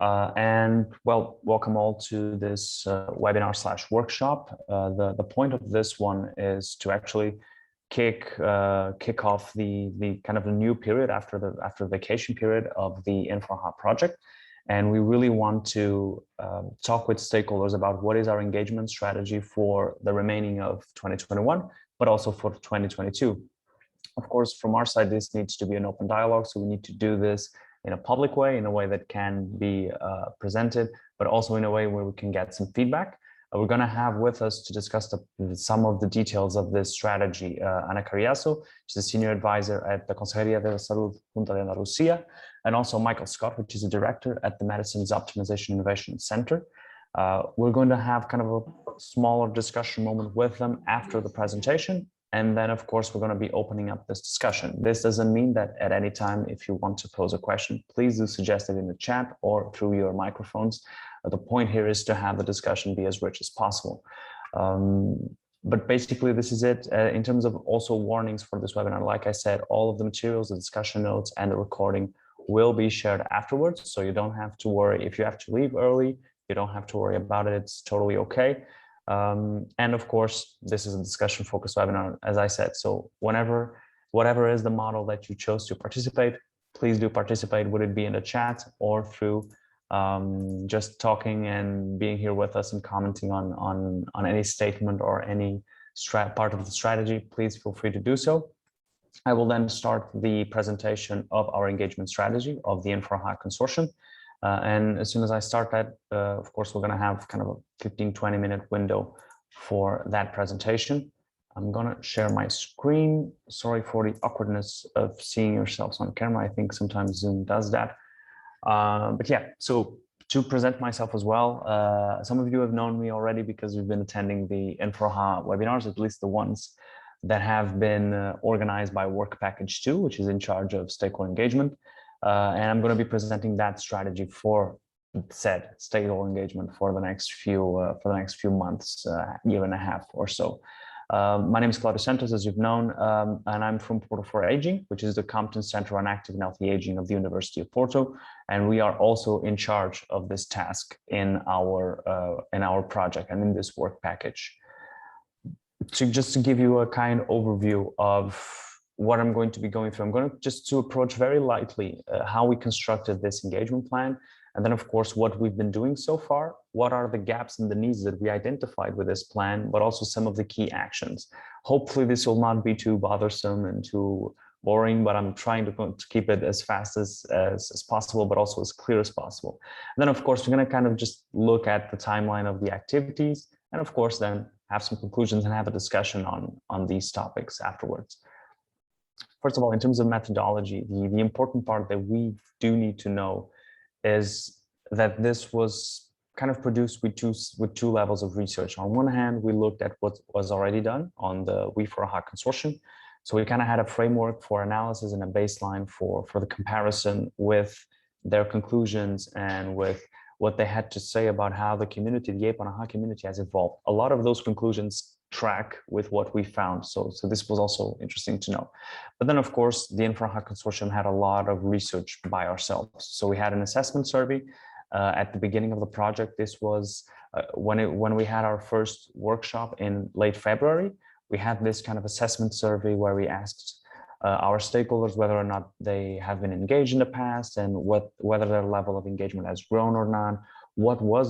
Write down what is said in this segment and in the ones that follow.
And well, welcome all to this webinar/workshop. The point of this one is to actually kick off the kind of a new period after the vacation period of the IN-4-AHA project. And we really want to talk with stakeholders about what is our engagement strategy for the remaining of 2021, but also for 2022. Of course, from our side, this needs to be an open dialogue, so we need to do this in a public way, in a way that can be presented, but also in a way where we can get some feedback. We're going to have with us to discuss some of the details of this strategy, Carriazo, she's a senior advisor at the Consejería de Salud, Junta de Andalucía, and also Michael Scott, which is a director at the Medicines Optimization Innovation Center. We're going to have kind of a smaller discussion moment with them after the presentation. And then, of course, we're going to be opening up this discussion. This doesn't mean that at any time, if you want to pose a question, please do suggest it in the chat or through your microphones. The point here is to have the discussion be as rich as possible. But basically, this is it. In terms of also warnings for this webinar, like I said, all of the materials, the discussion notes, and the recording will be shared afterwards. So you don't have to worry. If you have to leave early, you don't have to worry about it. It's totally okay. And of course, this is a discussion focused webinar, as I said. So whatever is the model that you chose to participate, please do participate. Would it be in the chat or through just talking and being here with us and commenting on any statement or any part of the strategy, please feel free to do so. I will then start the presentation of our engagement strategy of the IN-4-AHA consortium. And as soon as I start that, of course, we're going to have kind of a 15-20 minute window for that presentation. I'm going to share my screen. Sorry for the awkwardness of seeing yourselves on camera. I think sometimes Zoom does that. But yeah, so to present myself as well, some of you have known me already because we've been attending the IN-4-AHA webinars, at least the ones that have been organized by Work Package 2, which is in charge of stakeholder engagement. And I'm going to be presenting that strategy for said stakeholder engagement for the next few months, year and a half or so. My name is Cláudio Santos, as you've known, and I'm from Porto for Aging, which is the Competence Center on Active and Healthy Aging of the University of Porto, and we are also in charge of this task in our project and in this work package. So just to give you a kind overview of what I'm going to be going through, I'm going to just to approach very lightly how we constructed this engagement plan. And then, of course, what we've been doing so far, what are the gaps and the needs that we identified with this plan, but also some of the key actions. Hopefully, this will not be too bothersome and too boring, but I'm trying to keep it as fast as possible, but also as clear as possible. And then, of course, we're going to kind of just look at the timeline of the activities, and of course, then have some conclusions and have a discussion on these topics afterwards. First of all, in terms of methodology, the important part that we do need to know is that this was kind of produced with two levels of research. On one hand, we looked at what was already done on the IN-4-AHA consortium. So we kind of had a framework for analysis and a baseline for the comparison with their conclusions and with what they had to say about how the community, the IN-4-AHA community, has evolved. A lot of those conclusions track with what we found. So this was also interesting to know. But then, of course, the IN-4-AHA consortium had a lot of research by ourselves. So we had an assessment survey at the beginning of the project. This was when we had our first workshop in late February. We had this kind of assessment survey where we asked our stakeholders whether or not they have been engaged in the past and whether their level of engagement has grown or not. What was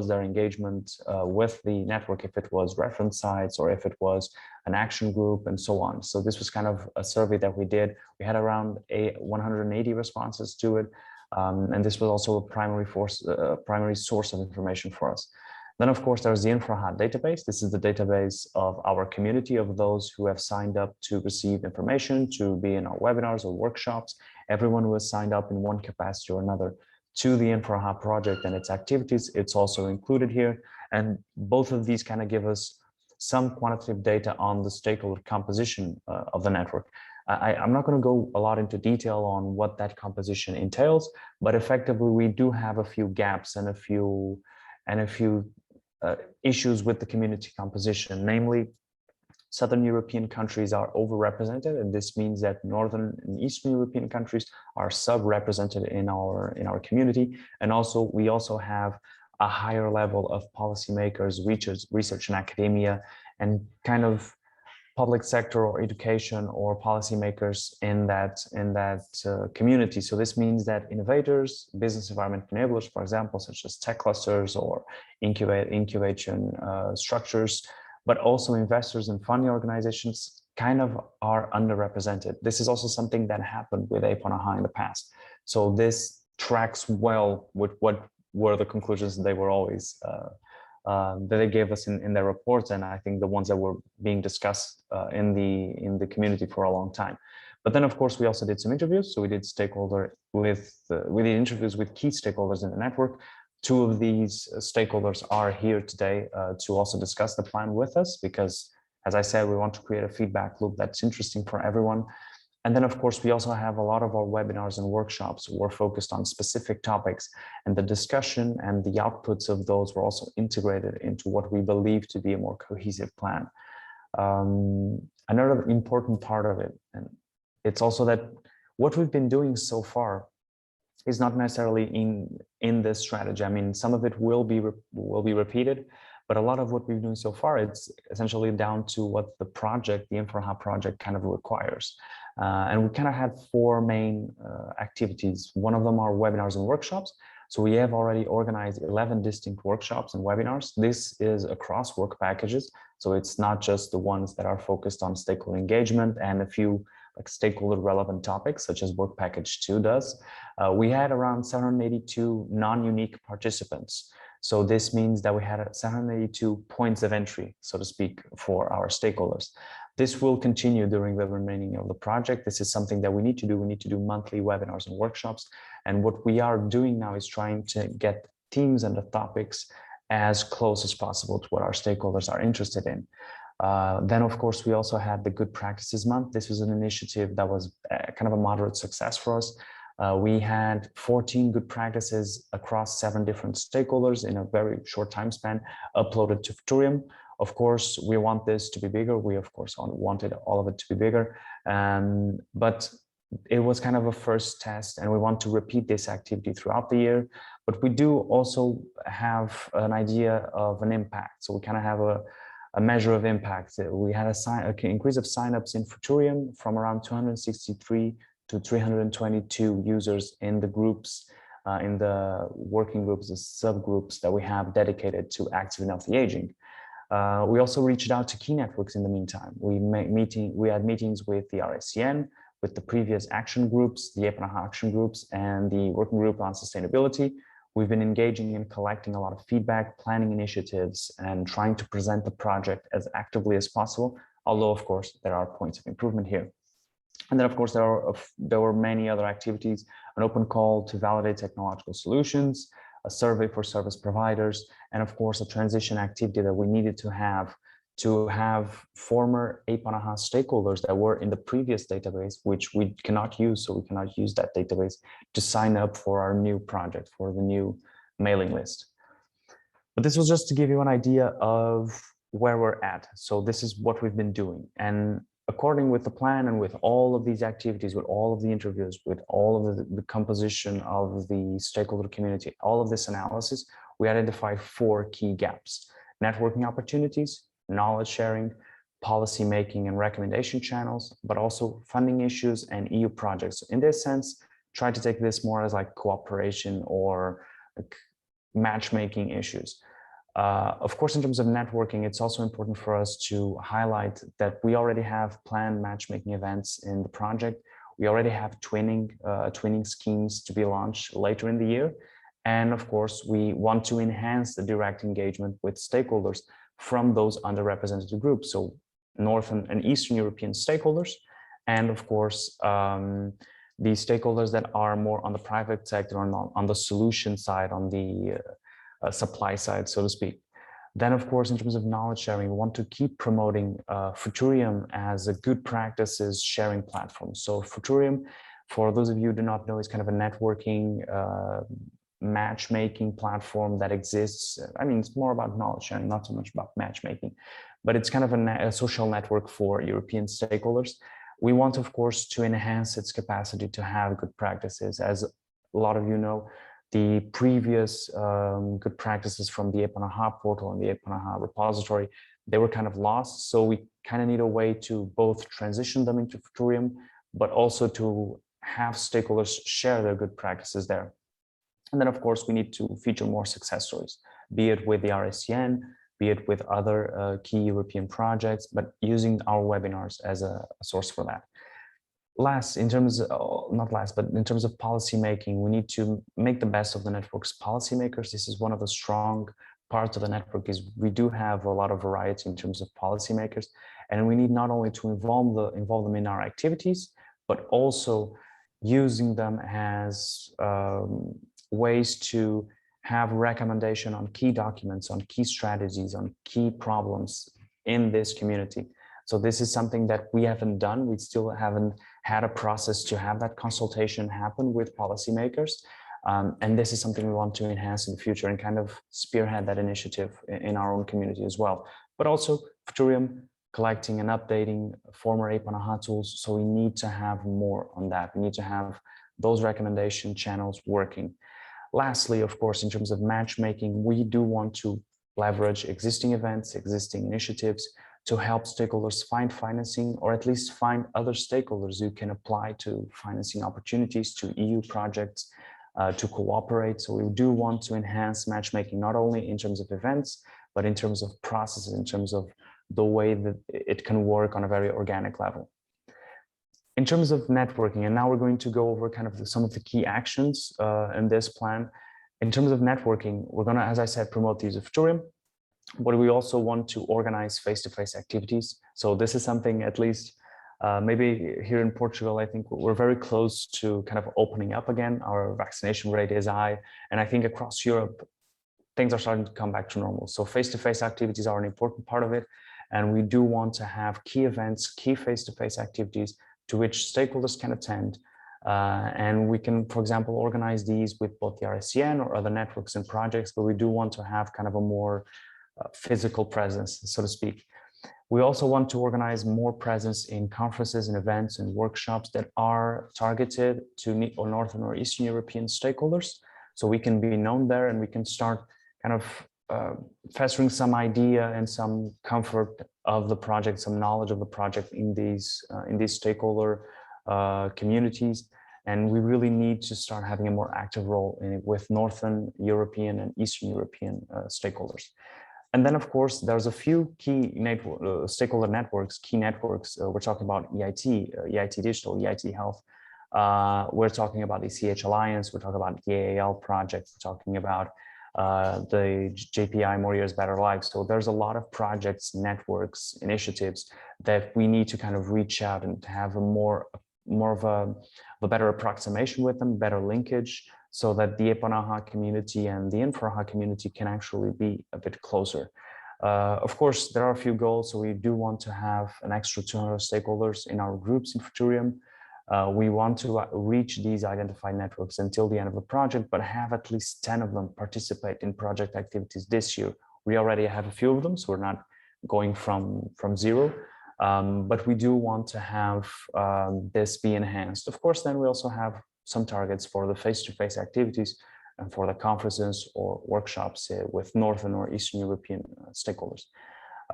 their engagement with the network, if it was reference sites or if it was an action group and so on. So this was kind of a survey that we did. We had around 180 responses to it. And this was also a primary source of information for us. Then, of course, there's the IN-4-AHA database. This is the database of our community, of those who have signed up to receive information, to be in our webinars or workshops. Everyone who has signed up in one capacity or another to the IN-4-AHA project and its activities, it's also included here. And both of these kind of give us some quantitative data on the stakeholder composition of the network. I'm not going to go a lot into detail on what that composition entails, but effectively we do have a few gaps and a few issues with the community composition. Namely, Southern European countries are overrepresented, and this means that Northern and Eastern European countries are sub-represented in our community. And also, we also have a higher level of policymakers, research and academia, and kind of public sector or education or policymakers in that community. So this means that innovators, business environment enablers, for example, such as tech clusters or incubation structures, but also investors and funding organizations kind of are underrepresented. This is also something that happened with IN-4-AHA in the past. So this tracks well with what were the conclusions they were always that they gave us in their reports, and I think the ones that were being discussed in the community for a long time. But then, of course, we also did some interviews. So we did we did interviews with key stakeholders in the network. Two of these stakeholders are here today to also discuss the plan with us, because, as I said, we want to create a feedback loop that's interesting for everyone. And then, of course, we also have a lot of our webinars and workshops were focused on specific topics, and the discussion and the outputs of those were also integrated into what we believe to be a more cohesive plan. Another important part of it, and it's also that what we've been doing so far is not necessarily in this strategy. I mean, some of it will be repeated, but a lot of what we've been doing so far, it's essentially down to what the project, the IN-4-AHA project, kind of requires. And we kind of had four main activities. One of them are webinars and workshops. So we have already organized 11 distinct workshops and webinars. This is across work packages. So it's not just the ones that are focused on stakeholder engagement and a few like stakeholder relevant topics, such as work package 2 does. We had around 782 non-unique participants. So this means that we had 782 points of entry, so to speak, for our stakeholders. This will continue during the remaining of the project. This is something that we need to do. We need to do monthly webinars and workshops. And what we are doing now is trying to get themes and the topics as close as possible to what our stakeholders are interested in. Then, of course, we also had the Good Practices Month. This was an initiative that was kind of a moderate success for us. We had 14 good practices across 7 different stakeholders in a very short time span uploaded to Futurium. Of course, we want this to be bigger. We, of course, wanted all of it to be bigger. But it was kind of a first test, and we want to repeat this activity throughout the year. But we do also have an idea of an impact. So we kind of have a measure of impact. We had an increase of signups in Futurium from around 263 to 322 users in the groups, in the working groups, the subgroups that we have dedicated to active and healthy aging. We also reached out to key networks in the meantime. We had meetings with the RSCN, with the previous action groups, the IN-4-AHA action groups, and the working group on sustainability. We've been engaging in collecting a lot of feedback, planning initiatives, and trying to present the project as actively as possible, although, of course, there are points of improvement here. And then, of course, there were many other activities: an open call to validate technological solutions, a survey for service providers, and of course, a transition activity that we needed to have former IN-4-AHA stakeholders that were in the previous database, which we cannot use, so we cannot use that database to sign up for our new project, for the new mailing list. But this was just to give you an idea of where we're at. So this is what we've been doing. And according with the plan and with all of these activities, with all of the interviews, with all of the composition of the stakeholder community, all of this analysis, we identified 4 key gaps: networking opportunities, knowledge sharing, policy making and recommendation channels, but also funding issues and EU projects. In this sense, try to take this more as like cooperation or like matchmaking issues. Of course, in terms of networking, it's also important for us to highlight that we already have planned matchmaking events in the project. We already have twinning schemes to be launched later in the year. And of course, we want to enhance the direct engagement with stakeholders from those underrepresented groups. So Northern and Eastern European stakeholders, and of course, the stakeholders that are more on the private sector, on the solution side, on the supply side, so to speak. Then, of course, in terms of knowledge sharing, we want to keep promoting Futurium as a good practices sharing platform. So Futurium, for those of you who do not know, is kind of a networking matchmaking platform that exists. I mean, it's more about knowledge sharing, not so much about matchmaking, but it's kind of a social network for European stakeholders. We want, of course, to enhance its capacity to have good practices. As a lot of you know, the previous good practices from the IN-4-AHA portal and the IN-4-AHA repository, they were kind of lost. So we kind of need a way to both transition them into Futurium, but also to have stakeholders share their good practices there. And then, of course, we need to feature more success stories, be it with the RSCN, be it with other key European projects, but using our webinars as a source for that. Last, in terms of, not last, but in terms of policy making, we need to make the best of the network's policymakers. This is one of the strong parts of the network, is we do have a lot of variety in terms of policymakers, and we need not only to involve them in our activities, but also using them as ways to have recommendation on key documents, on key strategies, on key problems in this community. So this is something that we haven't done. We still haven't had a process to have that consultation happen with policymakers. And this is something we want to enhance in the future and kind of spearhead that initiative in our own community as well. But also Futurium, collecting and updating former IN-4-AHA tools. So we need to have more on that. We need to have those recommendation channels working. Lastly, of course, in terms of matchmaking, we do want to leverage existing events, existing initiatives to help stakeholders find financing, or at least find other stakeholders who can apply to financing opportunities, to EU projects, to cooperate. So we do want to enhance matchmaking, not only in terms of events, but in terms of processes, in terms of the way that it can work on a very organic level. In terms of networking, and now we're going to go over kind of some of the key actions in this plan. In terms of networking, we're going to, as I said, promote the use of Futurium, but we also want to organize face-to-face activities. So this is something, at least maybe here in Portugal, I think we're very close to kind of opening up again. Our vaccination rate is high, and I think across Europe, things are starting to come back to normal. So face-to-face activities are an important part of it. And we do want to have key events, key face-to-face activities to which stakeholders can attend. And we can, for example, organize these with both the RSCN or other networks and projects, but we do want to have kind of a more physical presence, so to speak. We also want to organize more presence in conferences and events and workshops that are targeted to Northern or Eastern European stakeholders. So we can be known there and we can start kind of fostering some idea and some comfort of the project, some knowledge of the project in these stakeholder communities. And we really need to start having a more active role with Northern European and Eastern European stakeholders. And then, of course, there's a few key stakeholder networks, key networks. We're talking about EIT, EIT Digital, EIT Health. We're talking about the CH Alliance. We're talking about the AAL project. We're talking about the JPI, More Years, Better Lives. So there's a lot of projects, networks, initiatives that we need to kind of reach out and to have a more of a better approximation with them, better linkage, so that the IN-4-AHA community and the IN-4-AHA community can actually be a bit closer. Of course, there are a few goals. So we do want to have an extra 200 stakeholders in our groups in Futurium. We want to reach these identified networks until the end of the project, but have at least 10 of them participate in project activities this year. We already have a few of them, so we're not going from zero, but we do want to have this be enhanced. Of course, then we also have some targets for the face-to-face activities and for the conferences or workshops with Northern or Eastern European stakeholders.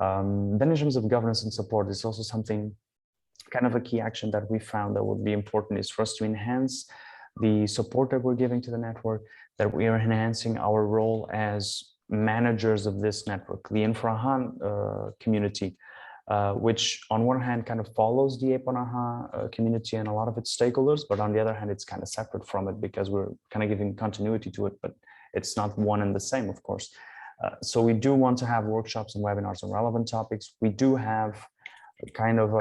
Then in terms of governance and support, it's also something, kind of a key action that we found that would be important, is for us to enhance the support that we're giving to the network, that we are enhancing our role as managers of this network, the IN-4-AHA community, which on one hand kind of follows the IN-4-AHA community and a lot of its stakeholders, but on the other hand, it's kind of separate from it because we're kind of giving continuity to it, but it's not one and the same, of course. So we do want to have workshops and webinars on relevant topics. We do have kind of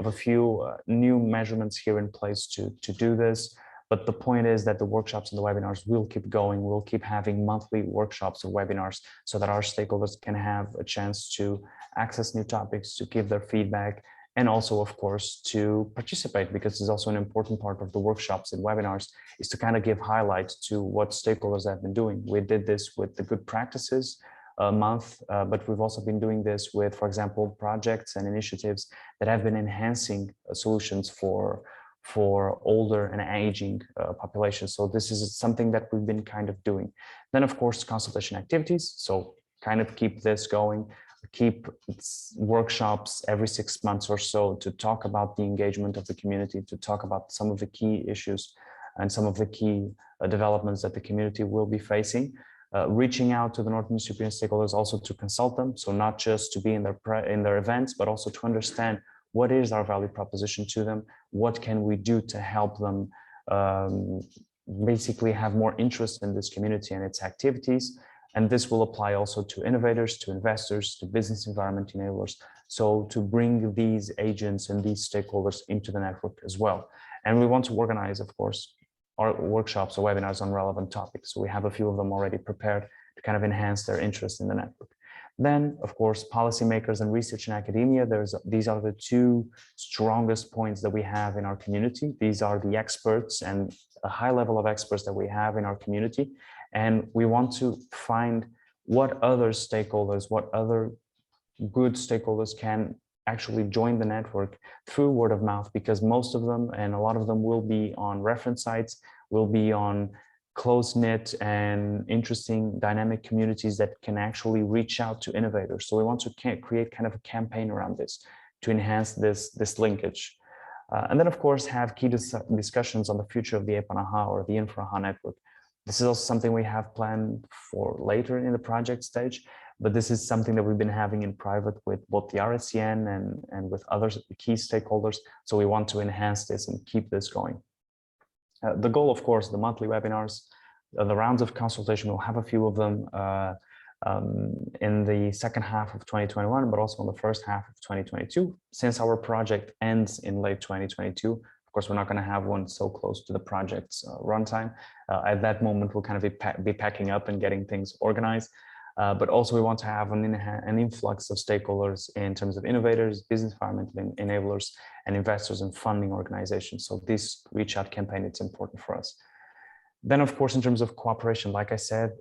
a few new measurements here in place to do this. But the point is that the workshops and the webinars will keep going. We'll keep having monthly workshops and webinars so that our stakeholders can have a chance to access new topics, to give their feedback, and also, of course, to participate, because it's also an important part of the workshops and webinars, is to kind of give highlights to what stakeholders have been doing. We did this with the good practices month, but we've also been doing this with, for example, projects and initiatives that have been enhancing solutions for older and aging populations. So this is something that we've been kind of doing. Then, of course, consultation activities. So kind of keep this going, keep workshops every 6 months or so to talk about the engagement of the community, to talk about some of the key issues and some of the key developments that the community will be facing. Reaching out to the Northern European stakeholders also to consult them. So not just to be in their events, but also to understand what is our value proposition to them, what can we do to help them basically have more interest in this community and its activities. And this will apply also to innovators, to investors, to business environment enablers. So to bring these agents and these stakeholders into the network as well. And we want to organize, of course, our workshops or webinars on relevant topics. So we have a few of them already prepared to kind of enhance their interest in the network. Then, of course, policymakers and research in academia, these are the two strongest points that we have in our community. These are the experts and a high level of experts that we have in our community. And we want to find what other stakeholders, what other good stakeholders can actually join the network through word of mouth, because most of them and a lot of them will be on reference sites, will be on close-knit and interesting dynamic communities that can actually reach out to innovators. So we want to create kind of a campaign around this to enhance this linkage. And then, of course, have key discussions on the future of the IN-4-AHA or the IN-4-AHA network. This is also something we have planned for later in the project stage, but this is something that we've been having in private with both the RSCN and with other key stakeholders. So we want to enhance this and keep this going. The goal, of course, the monthly webinars, the rounds of consultation, we'll have a few of them in the second half of 2021, but also in the first half of 2022. Since our project ends in late 2022, of course, we're not going to have one so close to the project's runtime. At that moment, we'll kind of be packing up and getting things organized. But also we want to have an influx of stakeholders in terms of innovators, business environment enablers, and investors and funding organizations. So this reach out campaign, it's important for us. Then, of course, in terms of cooperation, like I said,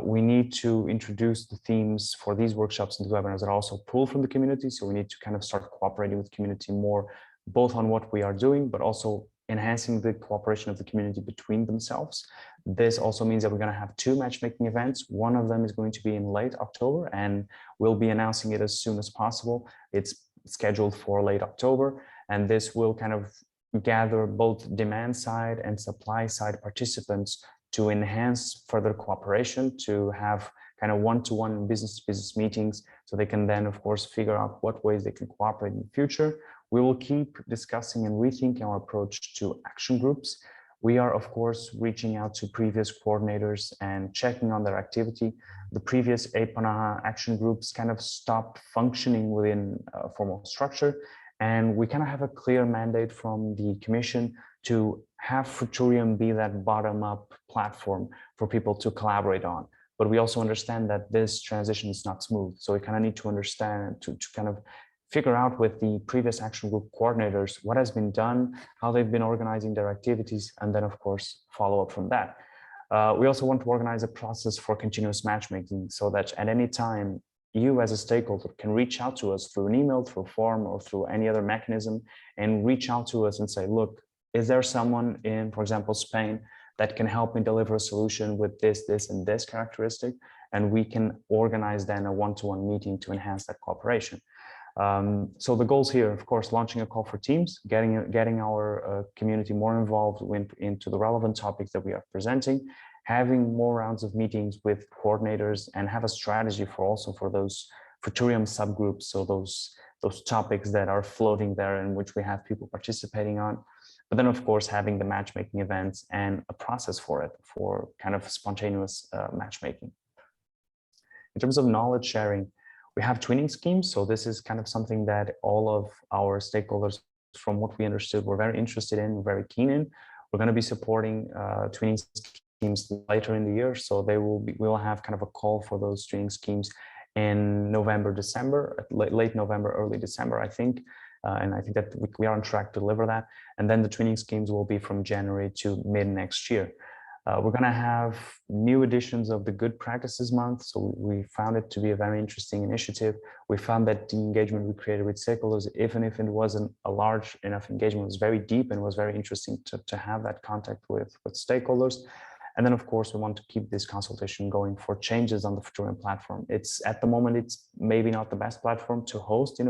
we need to introduce the themes for these workshops and webinars that are also pulled from the community. So we need to kind of start cooperating with the community more, both on what we are doing, but also enhancing the cooperation of the community between themselves. This also means that we're going to have 2 matchmaking events. One of them is going to be in late October, and we'll be announcing it as soon as possible. It's scheduled for late October, and this will kind of gather both demand side and supply side participants to enhance further cooperation, to have kind of one-to-one business-to-business meetings, so they can then, of course, figure out what ways they can cooperate in the future. We will keep discussing and rethinking our approach to action groups. We are, of course, reaching out to previous coordinators and checking on their activity. The previous IN-4-AHA action groups kind of stopped functioning within a formal structure, and we kind of have a clear mandate from the Commission to have Futurium be that bottom-up platform for people to collaborate on. But we also understand that this transition is not smooth. So we kind of need to understand, to kind of figure out with the previous action group coordinators what has been done, how they've been organizing their activities, and then, of course, follow up from that. We also want to organize a process for continuous matchmaking so that at any time, you as a stakeholder can reach out to us through an email, through a form, or through any other mechanism, and reach out to us and say, look, is there someone in, for example, Spain that can help me deliver a solution with this, this, and this characteristic? And we can organize then a one-to-one meeting to enhance that cooperation. So the goals here, of course, launching a call for teams, getting our community more involved into the relevant topics that we are presenting, having more rounds of meetings with coordinators, and have a strategy for those Futurium subgroups. So those topics that are floating there and which we have people participating on. But then, of course, having the matchmaking events and a process for it, for kind of spontaneous matchmaking. In terms of knowledge sharing, we have twinning schemes. So this is kind of something that all of our stakeholders, from what we understood, were very interested in, very keen in. We're going to be supporting twinning schemes later in the year. So we'll have kind of a call for those twinning schemes in November, December, late November, early December, I think. And I think that we are on track to deliver that. And then the training schemes will be from January to mid next year. We're going to have new editions of the Good Practices Month. So we found it to be a very interesting initiative. We found that the engagement we created with stakeholders, even if it wasn't a large enough engagement, was very deep and was very interesting to have that contact with stakeholders. And then, of course, we want to keep this consultation going for changes on the Futurium platform. It's at the moment, it's maybe not the best platform to host the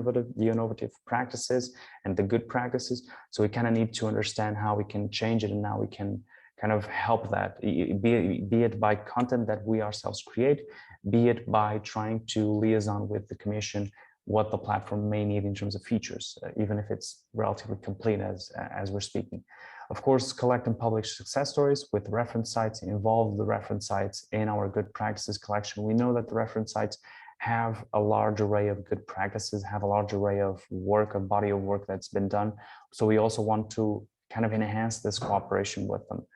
innovative practices and the good practices. So we kind of need to understand how we can change it, and now we can kind of help that, be it by content that we ourselves create, be it by trying to liaison with the Commission what the platform may need in terms of features, even if it's relatively complete as we're speaking. Of course, collect and publish success stories with reference sites, involve the reference sites in our good practices collection. We know that the reference sites have a large array of good practices, have a large array of work, a body of work that's been done. So we also want to kind of enhance this cooperation with them.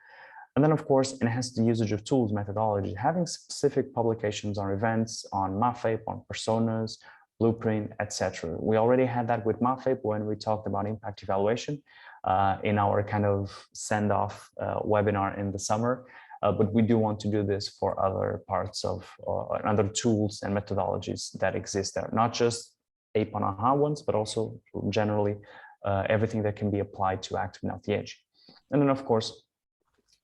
And then, of course, enhance the usage of tools, methodology, having specific publications on events, on MAFAPE, on personas, blueprint, etc. We already had that with MAFAPE when we talked about impact evaluation in our kind of send-off webinar in the summer. But we do want to do this for other parts of other tools and methodologies that exist there, not just IN-4-AHA ones, but also generally everything that can be applied to active and healthy age. And then, of course,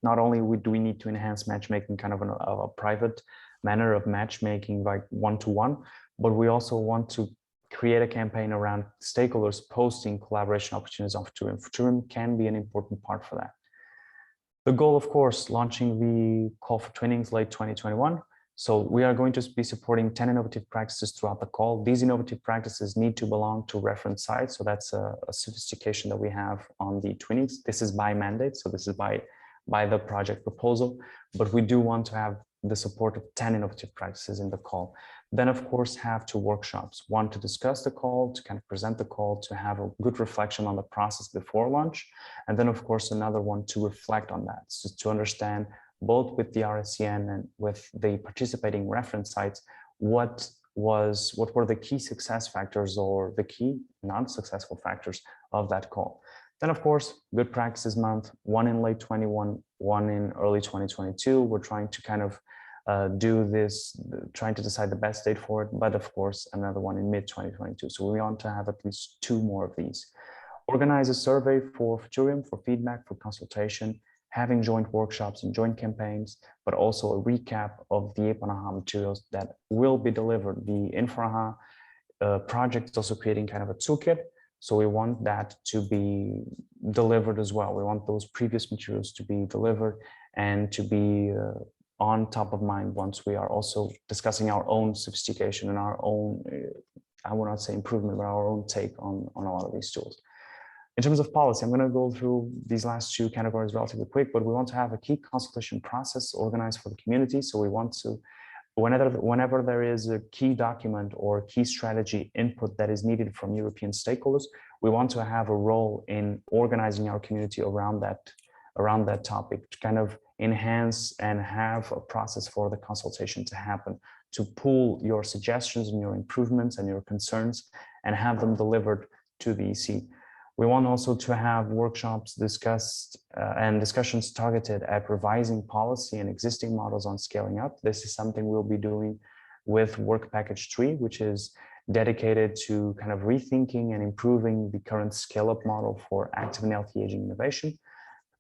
not only do we need to enhance matchmaking, kind of a private manner of matchmaking like one-to-one, but we also want to create a campaign around stakeholders posting collaboration opportunities on Futurium. Futurium can be an important part for that. The goal, of course, launching the call for trainings late 2021. So we are going to be supporting 10 innovative practices throughout the call. These innovative practices need to belong to reference sites. So that's a sophistication that we have on the trainings. This is by mandate. So this is by the project proposal, but we do want to have the support of 10 innovative practices in the call. Then, of course, have 2 workshops, one to discuss the call, to kind of present the call, to have a good reflection on the process before launch. And then, of course, another one to reflect on that, so to understand both with the RSCN and with the participating reference sites, what were the key success factors or the key non-successful factors of that call. Then, of course, Good Practices Month, one in late 21, one in early 2022. We're trying to kind of do this, trying to decide the best date for it, but of course, another one in mid 2022. So we want to have at least 2 more of these. Organize a survey for Futurium, for feedback, for consultation, having joint workshops and joint campaigns, but also a recap of the IN-4-AHA materials that will be delivered. The IN-4-AHA project is also creating kind of a toolkit. So we want that to be delivered as well. We want those previous materials to be delivered and to be on top of mind once we are also discussing our own sophistication and our own, I will not say improvement, but our own take on a lot of these tools. In terms of policy, I'm going to go through these last 2 categories relatively quick, but we want to have a key consultation process organized for the community. So we want to, whenever there is a key document or key strategy input that is needed from European stakeholders, we want to have a role in organizing our community around that topic, to kind of enhance and have a process for the consultation to happen, to pool your suggestions and your improvements and your concerns and have them delivered to the EC. We want also to have workshops discussed and discussions targeted at revising policy and existing models on scaling up. This is something we'll be doing with Work Package 3, which is dedicated to kind of rethinking and improving the current scale-up model for active and healthy aging innovation.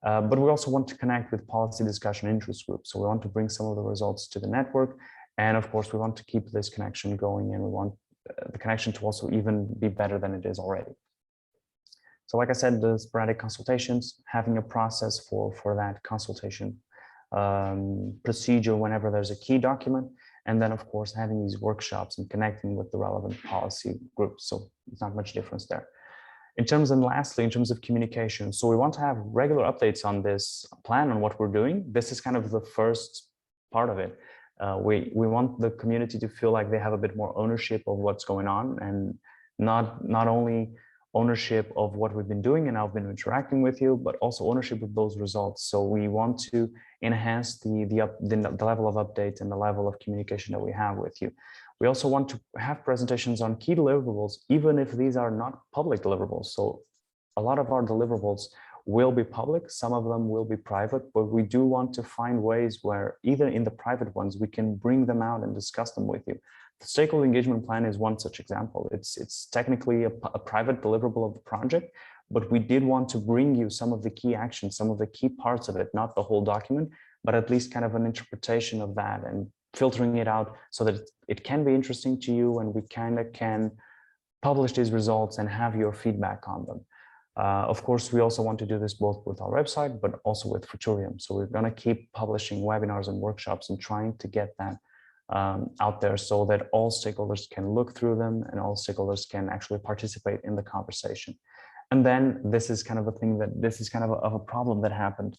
But we also want to connect with policy discussion interest groups. So we want to bring some of the results to the network. And of course, we want to keep this connection going, and we want the connection to also even be better than it is already. So like I said, the sporadic consultations, having a process for that consultation procedure whenever there's a key document, and then of course having these workshops and connecting with the relevant policy groups. So it's not much difference there. Lastly, in terms of communication, so we want to have regular updates on this plan, on what we're doing. This is kind of the first part of it. We want the community to feel like they have a bit more ownership of what's going on, and not only ownership of what we've been doing and how I've been interacting with you, but also ownership of those results. So we want to enhance the level of update and the level of communication that we have with you. We also want to have presentations on key deliverables, even if these are not public deliverables. So a lot of our deliverables will be public, some of them will be private, but we do want to find ways where either in the private ones, we can bring them out and discuss them with you. The stakeholder engagement plan is one such example. It's technically a private deliverable of the project, but we did want to bring you some of the key actions, some of the key parts of it, not the whole document, but at least kind of an interpretation of that and filtering it out so that it can be interesting to you and we kind of can publish these results and have your feedback on them. Of course, we also want to do this both with our website, but also with Futurium. So we're going to keep publishing webinars and workshops and trying to get that out there so that all stakeholders can look through them and all stakeholders can actually participate in the conversation. And then this is kind of a thing that this is kind of a problem that happened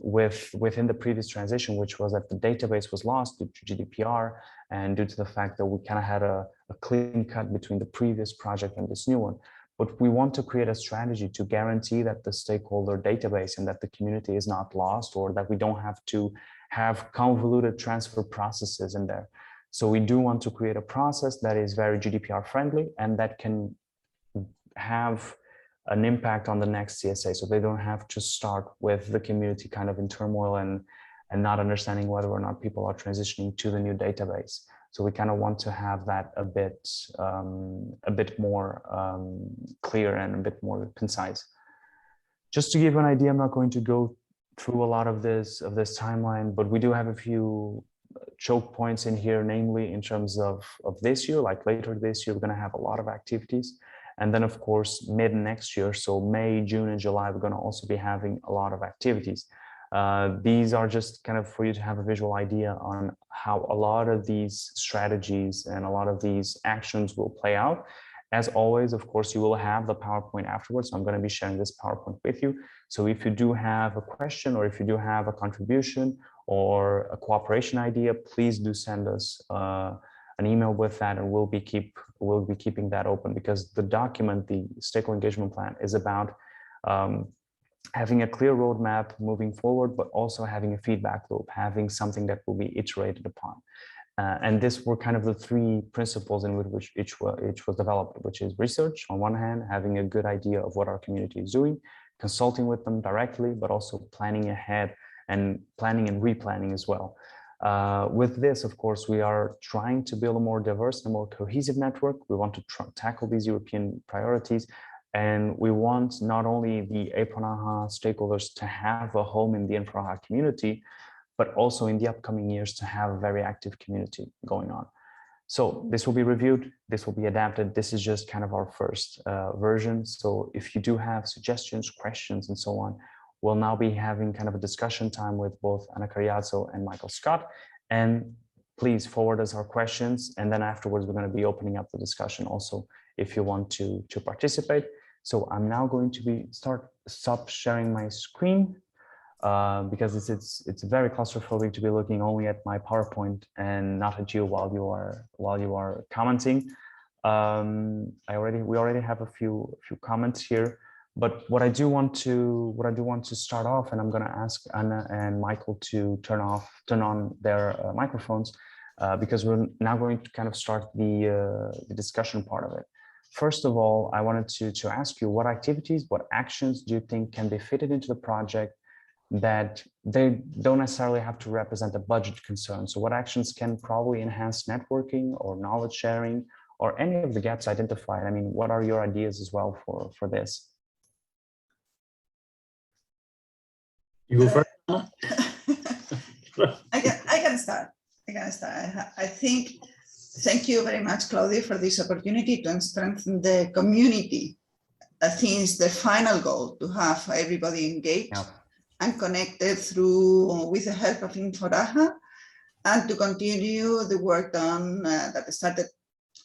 within the previous transition, which was that the database was lost due to GDPR and due to the fact that we kind of had a clean cut between the previous project and this new one. But we want to create a strategy to guarantee that the stakeholder database and that the community is not lost, or that we don't have to have convoluted transfer processes in there. So we do want to create a process that is very GDPR friendly and that can have an impact on the next CSA. So they don't have to start with the community kind of in turmoil and not understanding whether or not people are transitioning to the new database. So we kind of want to have that a bit more clear and a bit more concise. Just to give an idea, I'm not going to go through a lot of this timeline, but we do have a few choke points in here, namely in terms of this year. Like later this year, we're going to have a lot of activities. And then, of course, mid next year, so May, June, and July, we're going to also be having a lot of activities. These are just kind of for you to have a visual idea on how a lot of these strategies and a lot of these actions will play out. As always, of course, you will have the PowerPoint afterwards. So I'm going to be sharing this PowerPoint with you. So if you do have a question or if you do have a contribution or a cooperation idea, please do send us an email with that, and we'll be keeping that open, because the document, the stakeholder engagement plan, is about having a clear roadmap moving forward, but also having a feedback loop, having something that will be iterated upon. And this were kind of the three principles in which each was developed, which is research on one hand, having a good idea of what our community is doing, consulting with them directly, but also planning ahead and planning and replanning as well. With this, of course, we are trying to build a more diverse and more cohesive network. We want to tackle these European priorities. And we want not only the IN-4-AHA stakeholders to have a home in the IN-4-AHA community, but also in the upcoming years to have a very active community going on. So this will be reviewed, this will be adapted. This is just kind of our first version. So if you do have suggestions, questions, and so on, we'll now be having kind of a discussion time with both Carriazo and Michael Scott. And please forward us our questions. And then afterwards, we're going to be opening up the discussion also if you want to participate. So I'm now going to stop sharing my screen because it's very claustrophobic to be looking only at my PowerPoint and not at you while you are commenting. We already have a few comments here, but what I do want to start off, and I'm going to ask Anna and Michael to turn on their microphones because we're now going to kind of start the discussion part of it. First of all, I wanted to ask you what activities, what actions do you think can be fitted into the project that they don't necessarily have to represent a budget concern? So what actions can probably enhance networking or knowledge sharing or any of the gaps identified? I mean, what are your ideas as well for this? You go first. I can start. I think, thank you very much, Cláudio, for this opportunity to strengthen the community. I think it's the final goal, to have everybody engaged and connected with the help of IN-4-AHA, and to continue the work done that started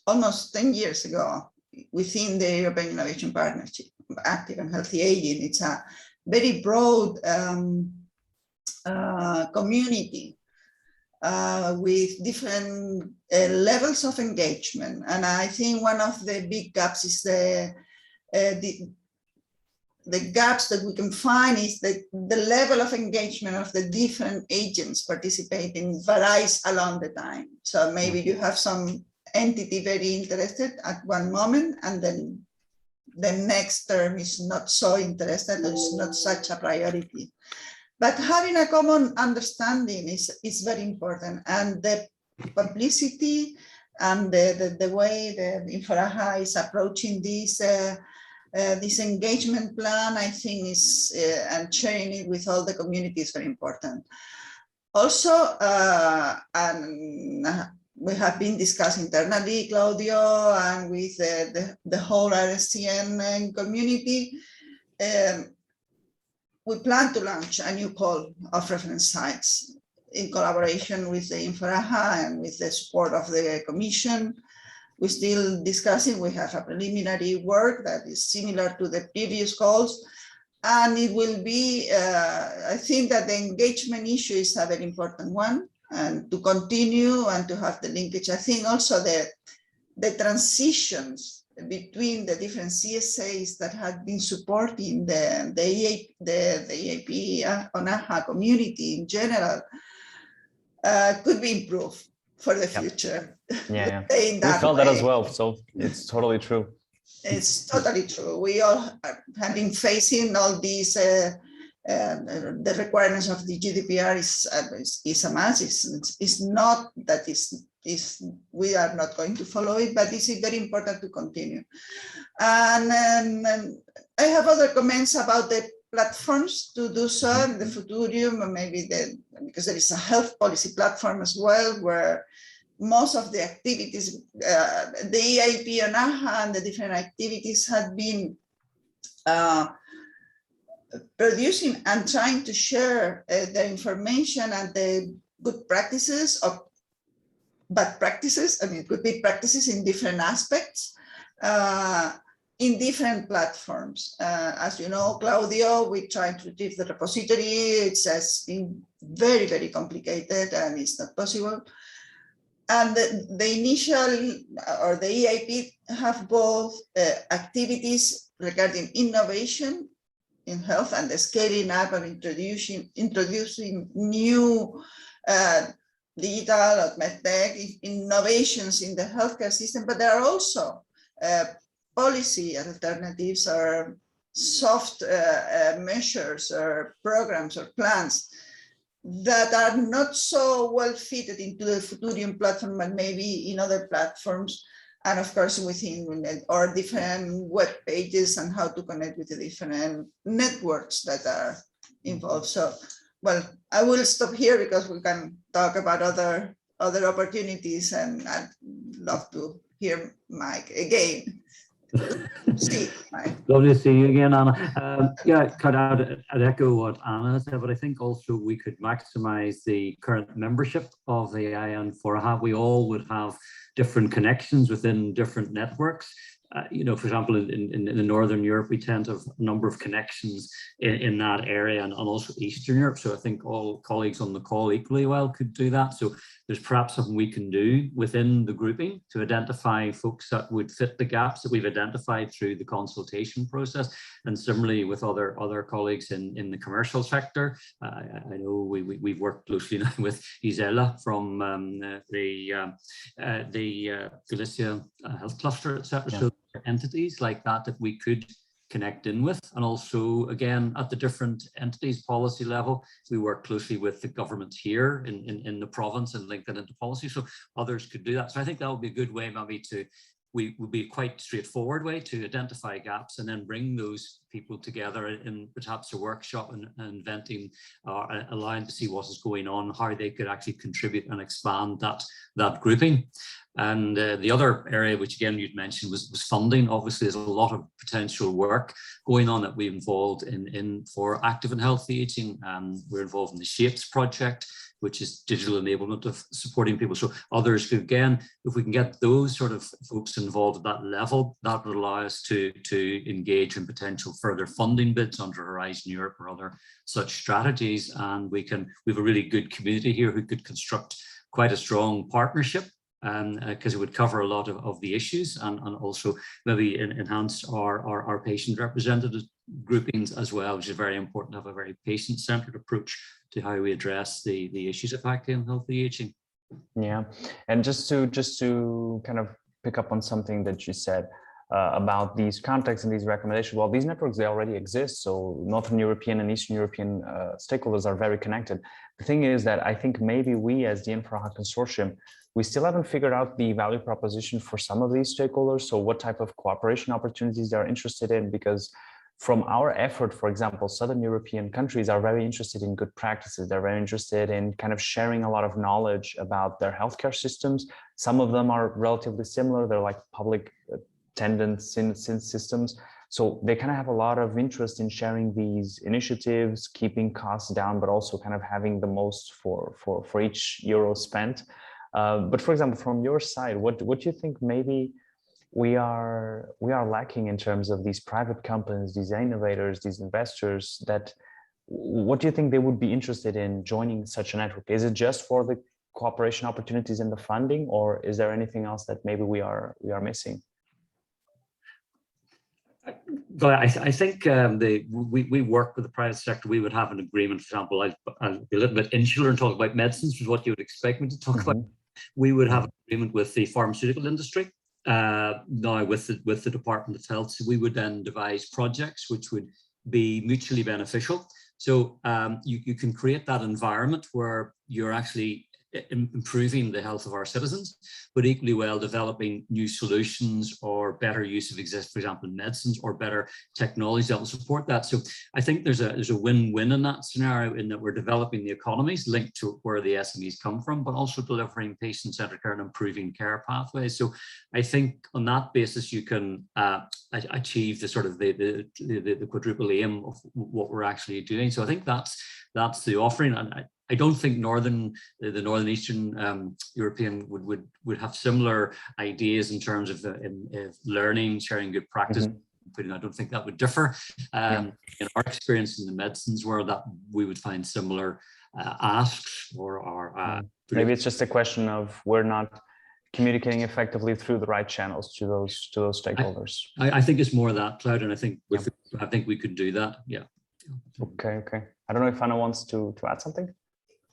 almost 10 years ago within the European Innovation Partnership, Active and Healthy Aging. It's a very broad community with different levels of engagement. And I think one of the big gaps is the gaps that we can find is that the level of engagement of the different agents participating varies along the time. So maybe you have some entity very interested at one moment, and then the next term is not so interested, or is not such a priority. But having a common understanding is very important, and the publicity and the way the IN-4-AHA is approaching this engagement plan, I think is, and sharing it with all the community is very important. Also, and we have been discussing internally, Cláudio, and with the whole RSCN community, we plan to launch a new call of reference sites in collaboration with the IN-4-AHA and with the support of the Commission. We're still discussing, we have a preliminary work that is similar to the previous calls, and it will be, I think that the engagement issue is a very important one, and to continue and to have the linkage. I think also the transitions between the different CSAs that have been supporting the EAP on AHA community in general could be improved for the future. Yeah, we felt that as well, so it's totally true. It's totally true. We all have been facing all these, the requirements of the GDPR is a must. It's not that we are not going to follow it, but it's very important to continue. And I have other comments about the platforms to do so in the Futurium, or maybe because there is a health policy platform as well, where most of the activities, the EIP and AHA and the different activities have been producing and trying to share the information and the good practices or bad practices. I mean, it could be practices in different aspects in different platforms. As you know, Cláudio, we tried to retrieve the repository. It has been very, very complicated and it's not possible. And the initial, or the EIP, have both activities regarding innovation in health and the scaling up and introducing new digital or medtech innovations in the healthcare system, but there are also policy alternatives or soft measures or programs or plans that are not so well fitted into the Futurium platform, but maybe in other platforms, and of course within or different web pages and how to connect with the different networks that are involved. So, well, I will stop here because we can talk about other opportunities, and I'd love to hear Mike again. Lovely to see you again, Anna. Yeah, I'd echo what Anna said, but I think also we could maximize the current membership of the IN-4-AHA. We all would have different connections within different networks. You know, for example, in Northern Europe, we tend to have a number of connections in that area, and also Eastern Europe. So I think all colleagues on the call equally well could do that. So there's perhaps something we can do within the grouping to identify folks that would fit the gaps that we've identified through the consultation process. And similarly with other colleagues in the commercial sector. I know we've worked closely now with Isela from the Galicia Health Cluster, etc. Yeah. So entities like that we could connect in with, and also again at the different entities policy level, we work closely with the government here in the province and link that into policy, so others could do that. So I think that would be a good way, maybe we would be quite straightforward way to identify gaps and then bring those people together in perhaps a workshop and inventing allowing to see what is going on, how they could actually contribute and expand that grouping. And the other area, which again you'd mentioned, was funding. Obviously, there's a lot of potential work going on that we're involved in for active and healthy aging. We're involved in the SHAPES project, which is digital enablement of supporting people. So others could, again, if we can get those sort of folks involved at that level, that would allow us to engage in potential further funding bids under Horizon Europe or other such strategies. And we have a really good community here who could construct quite a strong partnership, because it would cover a lot of the issues, and also maybe enhance our patient groupings as well, which is very important to have a very patient-centered approach to how we address the issues affecting healthy aging. Yeah, and just to kind of pick up on something that you said about these contacts and these recommendations. Well, these networks, they already exist. So Northern European and Eastern European stakeholders are very connected. The thing is that I think maybe we as the IN-4-AHA consortium, we still haven't figured out the value proposition for some of these stakeholders. So what type of cooperation opportunities they're interested in, because from our effort, for example, Southern European countries are very interested in good practices. They're very interested in kind of sharing a lot of knowledge about their healthcare systems. Some of them are relatively similar. They're like public attendance systems. So they kind of have a lot of interest in sharing these initiatives, keeping costs down, but also kind of having the most for each euro spent. But for example, from your side, what do you think maybe we are lacking in terms of these private companies, these innovators, these investors? That what do you think they would be interested in joining such a network? Is it just for the cooperation opportunities and the funding, or is there anything else that maybe we are missing? But I think we work with the private sector. We would have an agreement, for example, I'll be a little bit insular and talk about medicines, which is what you would expect me to talk about. We would have an agreement with the pharmaceutical industry. Now with the Department of Health, so we would then devise projects which would be mutually beneficial. So you can create that environment where you're actually improving the health of our citizens, but equally well developing new solutions or better use of for example, medicines or better technologies that will support that. So I think there's a win-win in that scenario, in that we're developing the economies linked to where the SMEs come from, but also delivering patient-centered care and improving care pathways. So I think on that basis you can achieve the sort of the quadruple aim of what we're actually doing. So I think that's the offering. And I don't think the Northern Eastern European would have similar ideas in terms of learning, sharing good practice. I don't think that would differ. In our experience in the medicines world, that we would find similar asks or maybe it's just a question of we're not communicating effectively through the right channels to those stakeholders. I think it's more of that, Cláudio, and I think we could do that. Yeah. Okay. I don't know if Anna wants to add something.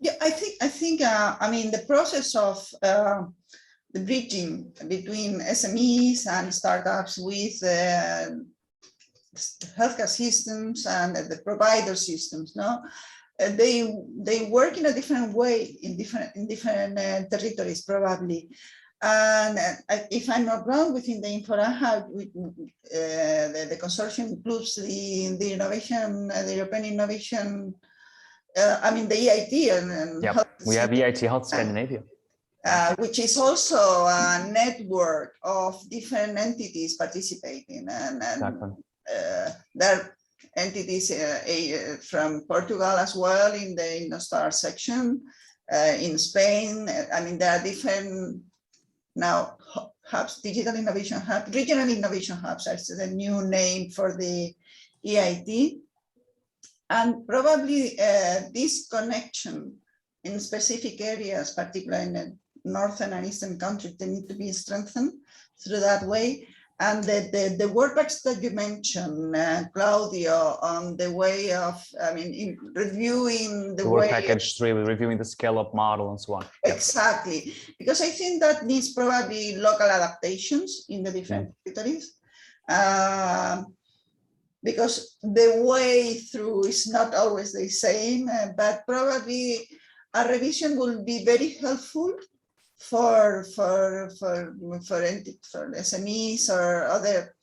Yeah, I think I mean, the process of the bridging between SMEs and startups with healthcare systems and the provider systems, no, they work in a different way in different territories probably. And if I'm not wrong, within the IN-4-AHA, the consortium includes the innovation, the European innovation. I mean, the EIT and yeah, we have EIT Health Scandinavia, which is also a network of different entities participating, and there are entities from Portugal as well in the InnoStar section, in Spain. I mean, there are different now hubs, digital innovation hub, regional innovation hubs. That's the new name for the EIT. And probably this connection in specific areas, particularly in the northern and eastern countries, they need to be strengthened through that way. And the workbacks that you mentioned, Cláudio, on the way of, I mean, in reviewing the work package 3, with reviewing the scale-up model and so on. Exactly, because I think that needs probably local adaptations in the different territories. Because the way through is not always the same, but probably a revision will be very helpful for SMEs or other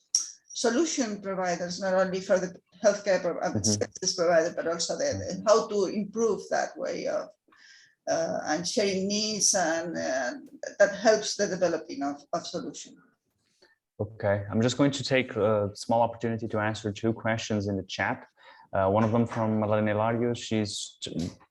solution providers, not only for the healthcare services provider, but also how to improve that way of and sharing needs, and that helps the developing of solutions. Okay, I'm just going to take a small opportunity to answer 2 questions in the chat. One of them from Marlene Hilario. She's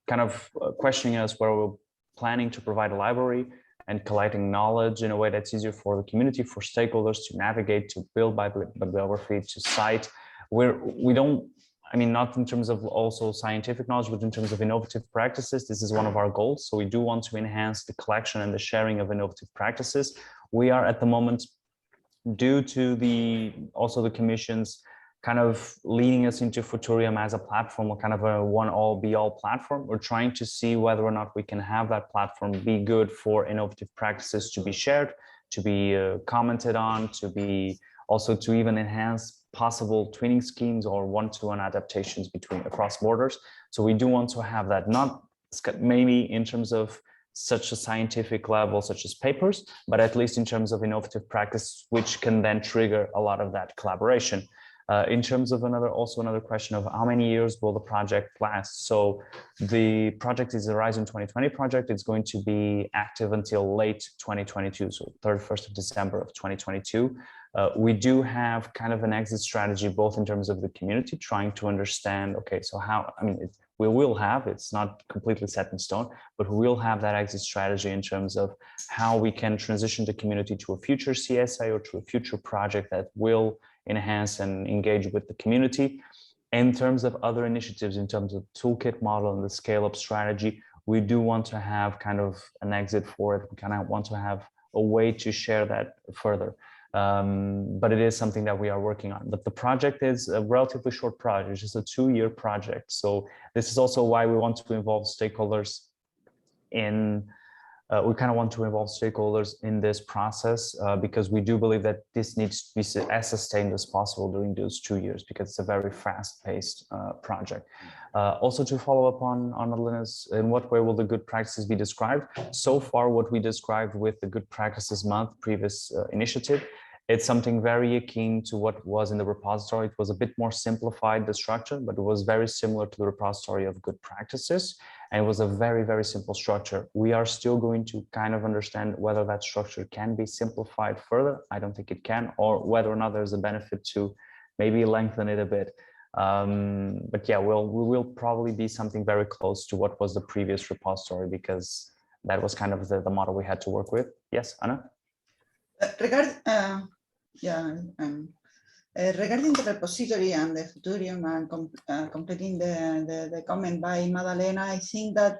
kind of questioning us where we're planning to provide a library and collecting knowledge in a way that's easier for the community, for stakeholders to navigate, to build bibliography, to cite. We don't, I mean, not in terms of also scientific knowledge, but in terms of innovative practices. This is one of our goals. So we do want to enhance the collection and the sharing of innovative practices. We are at the moment, due to also the Commission's kind of leading us into Futurium as a platform, kind of a one-all-be-all platform. We're trying to see whether or not we can have that platform be good for innovative practices to be shared, to be commented on, to be also to even enhance possible twinning schemes or one-to-one adaptations across borders. So we do want to have that, not maybe in terms of such a scientific level, such as papers, but at least in terms of innovative practice, which can then trigger a lot of that collaboration. In terms of another question of how many years will the project last? So the project is a Horizon 2020 project. It's going to be active until late 2022, so 31st of December of 2022. We do have kind of an exit strategy, both in terms of the community, trying to understand, okay, so how, I mean, we will have, it's not completely set in stone, but we will have that exit strategy in terms of how we can transition the community to a future CSA or to a future project that will enhance and engage with the community. In terms of other initiatives, in terms of toolkit model and the scale-up strategy, we do want to have kind of an exit for it. We kind of want to have a way to share that further. But it is something that we are working on. But the project is a relatively short project, it's just a 2-year project. So this is also why we want to involve stakeholders in we kind of want to involve stakeholders in this process because we do believe that this needs to be as sustained as possible during those 2 years, because it's a very fast-paced project. Also, to follow up on Alina's, in what way will the good practices be described? So far, what we described with the Good Practices Month previous initiative, it's something very akin to what was in the repository. It was a bit more simplified, the structure, but it was very similar to the repository of good practices. And it was a very, very simple structure. We are still going to kind of understand whether that structure can be simplified further. I don't think it can, or whether or not there's a benefit to maybe lengthen it a bit. But yeah, we will probably be something very close to what was the previous repository, because that was kind of the model we had to work with. Yes, Anna? Regarding the repository and the Futurium, and completing the comment by Madalena, I think that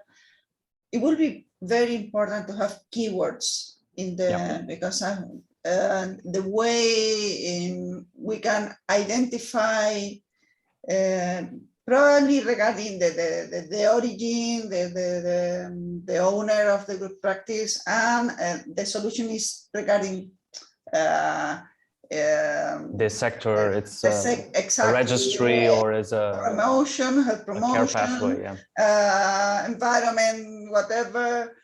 it will be very important to have keywords in the, because the way we can identify probably regarding the origin, the owner of the good practice, and the solution is regarding the sector, it's exactly, a registry or as a promotion, health promotion, care pathway, environment, whatever,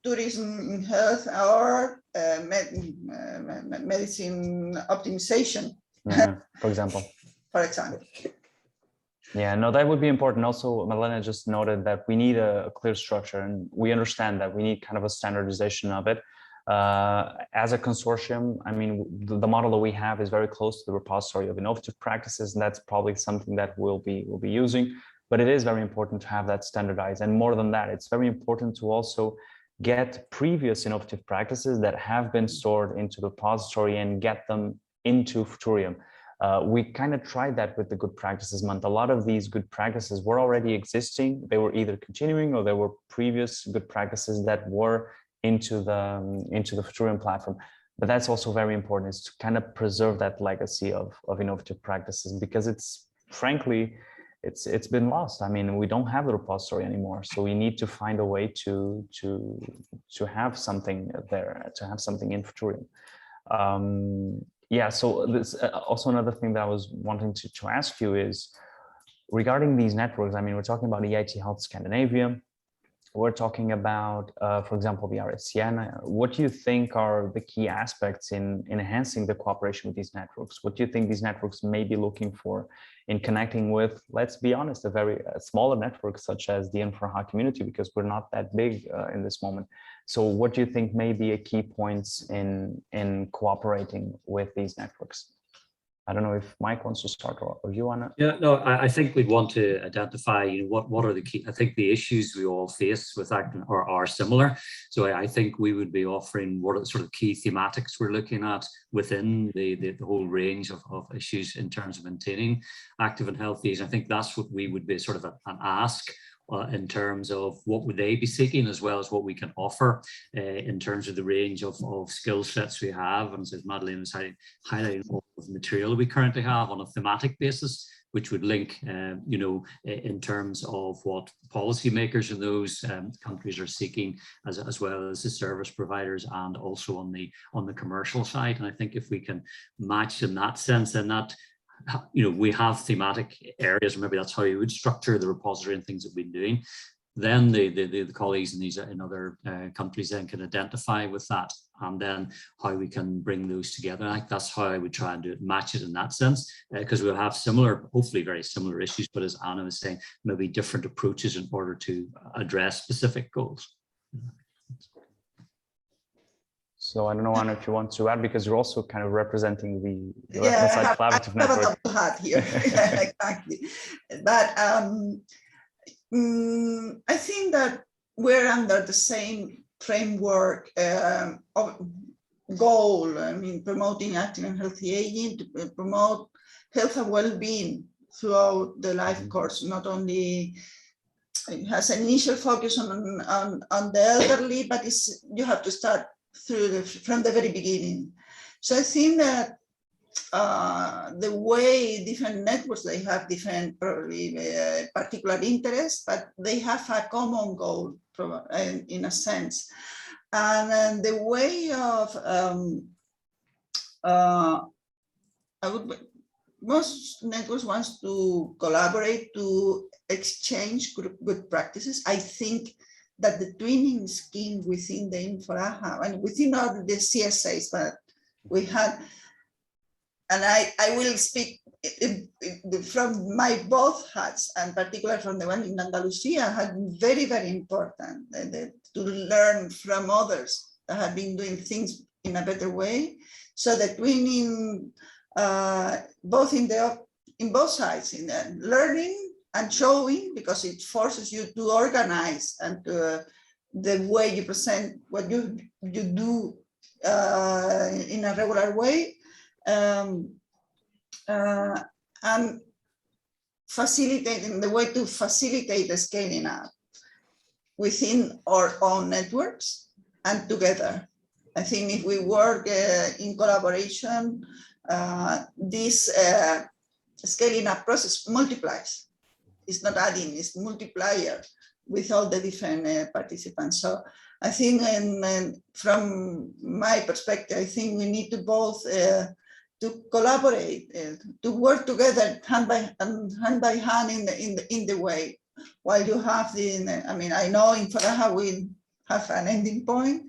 tourism, health, or medicine optimization, for example. For example. Yeah, no, that would be important. Also, Malena just noted that we need a clear structure, and we understand that we need kind of a standardization of it. As a consortium, I mean, the model that we have is very close to the repository of innovative practices, and that's probably something that we'll be using. But it is very important to have that standardized, and more than that, it's very important to also get previous innovative practices that have been stored into the repository and get them into Futurium. We kind of tried that with the Good Practices Month. A lot of these good practices were already existing. They were either continuing, or there were previous good practices that were into the Futurium platform. But that's also very important, is to kind of preserve that legacy of innovative practices, because it's frankly, it's been lost. I mean, we don't have the repository anymore, so we need to find a way to have something there, to have something in Futurium. Yeah, so this also another thing that I was wanting to ask you is regarding these networks. I mean, we're talking about EIT Health Scandinavia. We're talking about, for example, the RSCN. What do you think are the key aspects in enhancing the cooperation with these networks? What do you think these networks may be looking for in connecting with, let's be honest, a very smaller network such as the IN-4-AHA community, because we're not that big in this moment. So what do you think may be a key points in cooperating with these networks? I don't know if Mike wants to start, or you want to. Yeah, no, I think we'd want to identify, you know, what are the key, I think the issues we all face with that are similar. So I think we would be offering what are the sort of key thematics we're looking at within the whole range of issues in terms of maintaining active and healthy age. I think that's what we would be sort of an ask in terms of what would they be seeking, as well as what we can offer in terms of the range of skill sets we have. And as Madeleine was highlighting, all of the material we currently have on a thematic basis, which would link, you know, in terms of what policymakers in those countries are seeking, as well as the service providers, and also on the commercial side. And I think if we can match in that sense, then that, you know, we have thematic areas, maybe that's how you would structure the repository and things that we've been doing. Then the colleagues in other countries then can identify with that, and then how we can bring those together. I think that's how I would try and do it, match it in that sense, because we'll have similar, hopefully very similar issues, but as Anna was saying, maybe different approaches in order to address specific goals. So I don't know, Anna, if you want to add, because you're also kind of representing the Reference-Site Collaborative Network. I have a double hat here, exactly. But I think that we're under the same framework of goal. I mean, promoting active and healthy aging, to promote health and well-being throughout the life course. Not only it has an initial focus on the elderly, but you have to start from the very beginning. So I think that the way different networks, they have different probably particular interests, but they have a common goal in a sense. And the way of most networks wants to collaborate, to exchange good practices. I think that the twinning scheme within the IN-4-AHA and within all the CSAs that we had, and I will speak from my both hats, and particularly from the one in Andalucía, had been very, very important to learn from others that have been doing things in a better way. So the twinning, both in both sides, in the learning and showing, because it forces you to organize, and the way you present what you do in a regular way. And facilitating the way to facilitate the scaling up within our own networks and together. I think if we work in collaboration, this scaling up process multiplies. It's not adding, it's multiplier with all the different participants. So I think, from my perspective, I think we need to both to collaborate, to work together hand by hand in the way. While you have I mean, I know IN-4-AHA will have an ending point,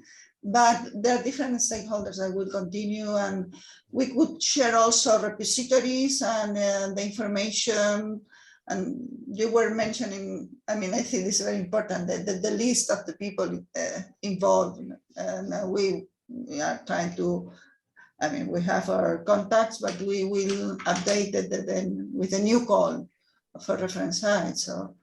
but there are different stakeholders that will continue, and we could share also repositories and the information. And you were mentioning, I mean, I think this is very important, the list of the people involved, and we are trying to, I mean, we have our contacts, but we will update it then with a new call for reference sites. So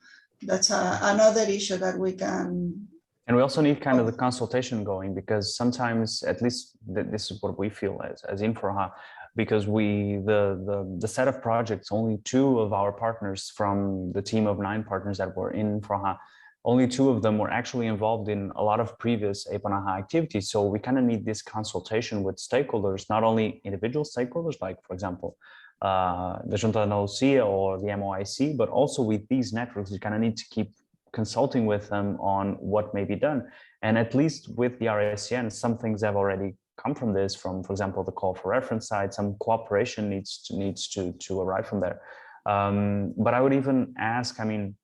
that's another issue that we can. And we also need kind of the consultation going, because sometimes, at least this is what we feel as IN-4-AHA, because the set of projects, only 2 of our partners from the team of 9 partners that were in IN-4-AHA, only 2 of them were actually involved in a lot of previous APAN-AHA activities. So we kind of need this consultation with stakeholders, not only individual stakeholders, like, for example, the Junta Andalucía or the MOIC, but also with these networks, you kind of need to keep consulting with them on what may be done. And at least with the RSCN, some things have already come from this, from, for example, the call for reference side. Some cooperation needs to arrive from there. But I would even ask, I mean,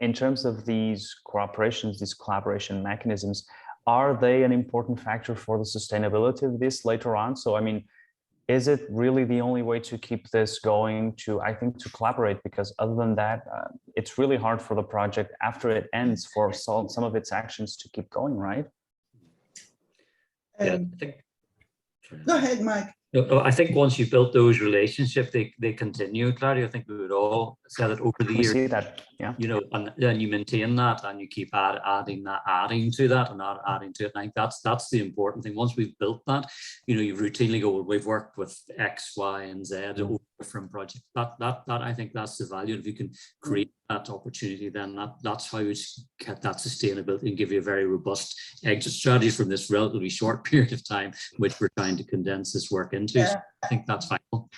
in terms of these cooperations, these collaboration mechanisms, are they an important factor for the sustainability of this later on? So, I mean, is it really the only way to keep this going, I think, to collaborate? Because other than that, it's really hard for the project after it ends for some of its actions to keep going, right? Yeah, I think. Go ahead, Mike. No, I think once you've built those relationships, they continue, Cláudio. I think we would all say that over the years. We see that, yeah. You know, and then you maintain that, and you keep adding to that, and adding to it. And I think that's the important thing. Once we've built that, you know, you routinely go, well, we've worked with X, Y, and Z over different projects. That I think that's the value. If you can create that opportunity, then that's how you get that sustainability and give you a very robust exit strategy from this relatively short period of time, which we're trying to condense this work into. So I think that's vital.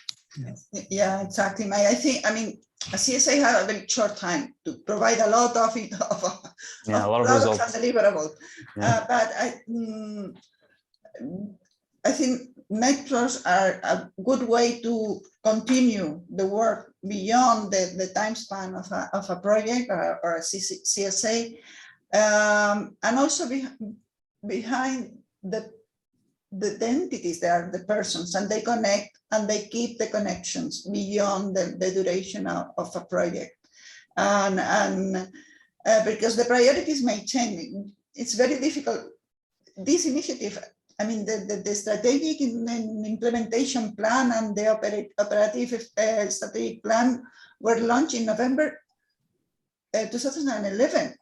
Yeah, exactly. I mean, a CSA has a very short time to provide a lot of it, a lot of results and deliverables. Yeah. But I think networks are a good way to continue the work beyond the time span of a project or a CSA, and also behind the entities, they are the persons, and they connect and they keep the connections beyond the duration of a project. And because the priorities may change, it's very difficult. This initiative, I mean, the strategic implementation plan and the operative strategic plan were launched in November 2011.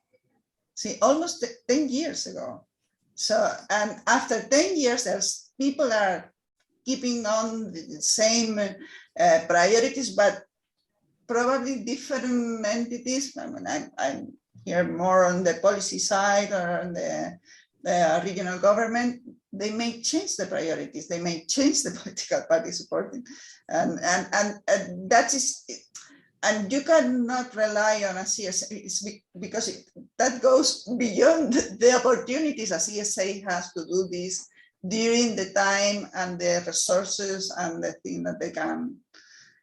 See, almost 10 years ago. So, and after 10 years, there's people are keeping on the same priorities, but probably different entities. I mean, I'm here more on the policy side or on the regional government. They may change the priorities. They may change the political party supporting, and that is. And you cannot rely on a CSA because that goes beyond the opportunities a CSA has to do this during the time and the resources and the thing that they can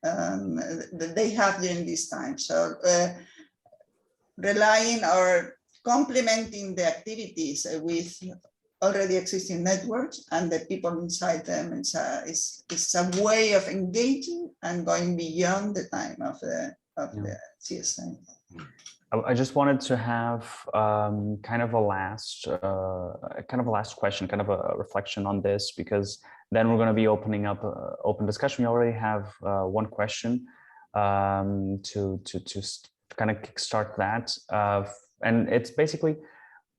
that they have during this time. So relying or complementing the activities with already existing networks and the people inside them is a way of engaging and going beyond the time of the CSA. I just wanted to have kind of a last question, kind of a reflection on this, because then we're going to be opening up open discussion. We already have one question to kind of kickstart that, and it's basically,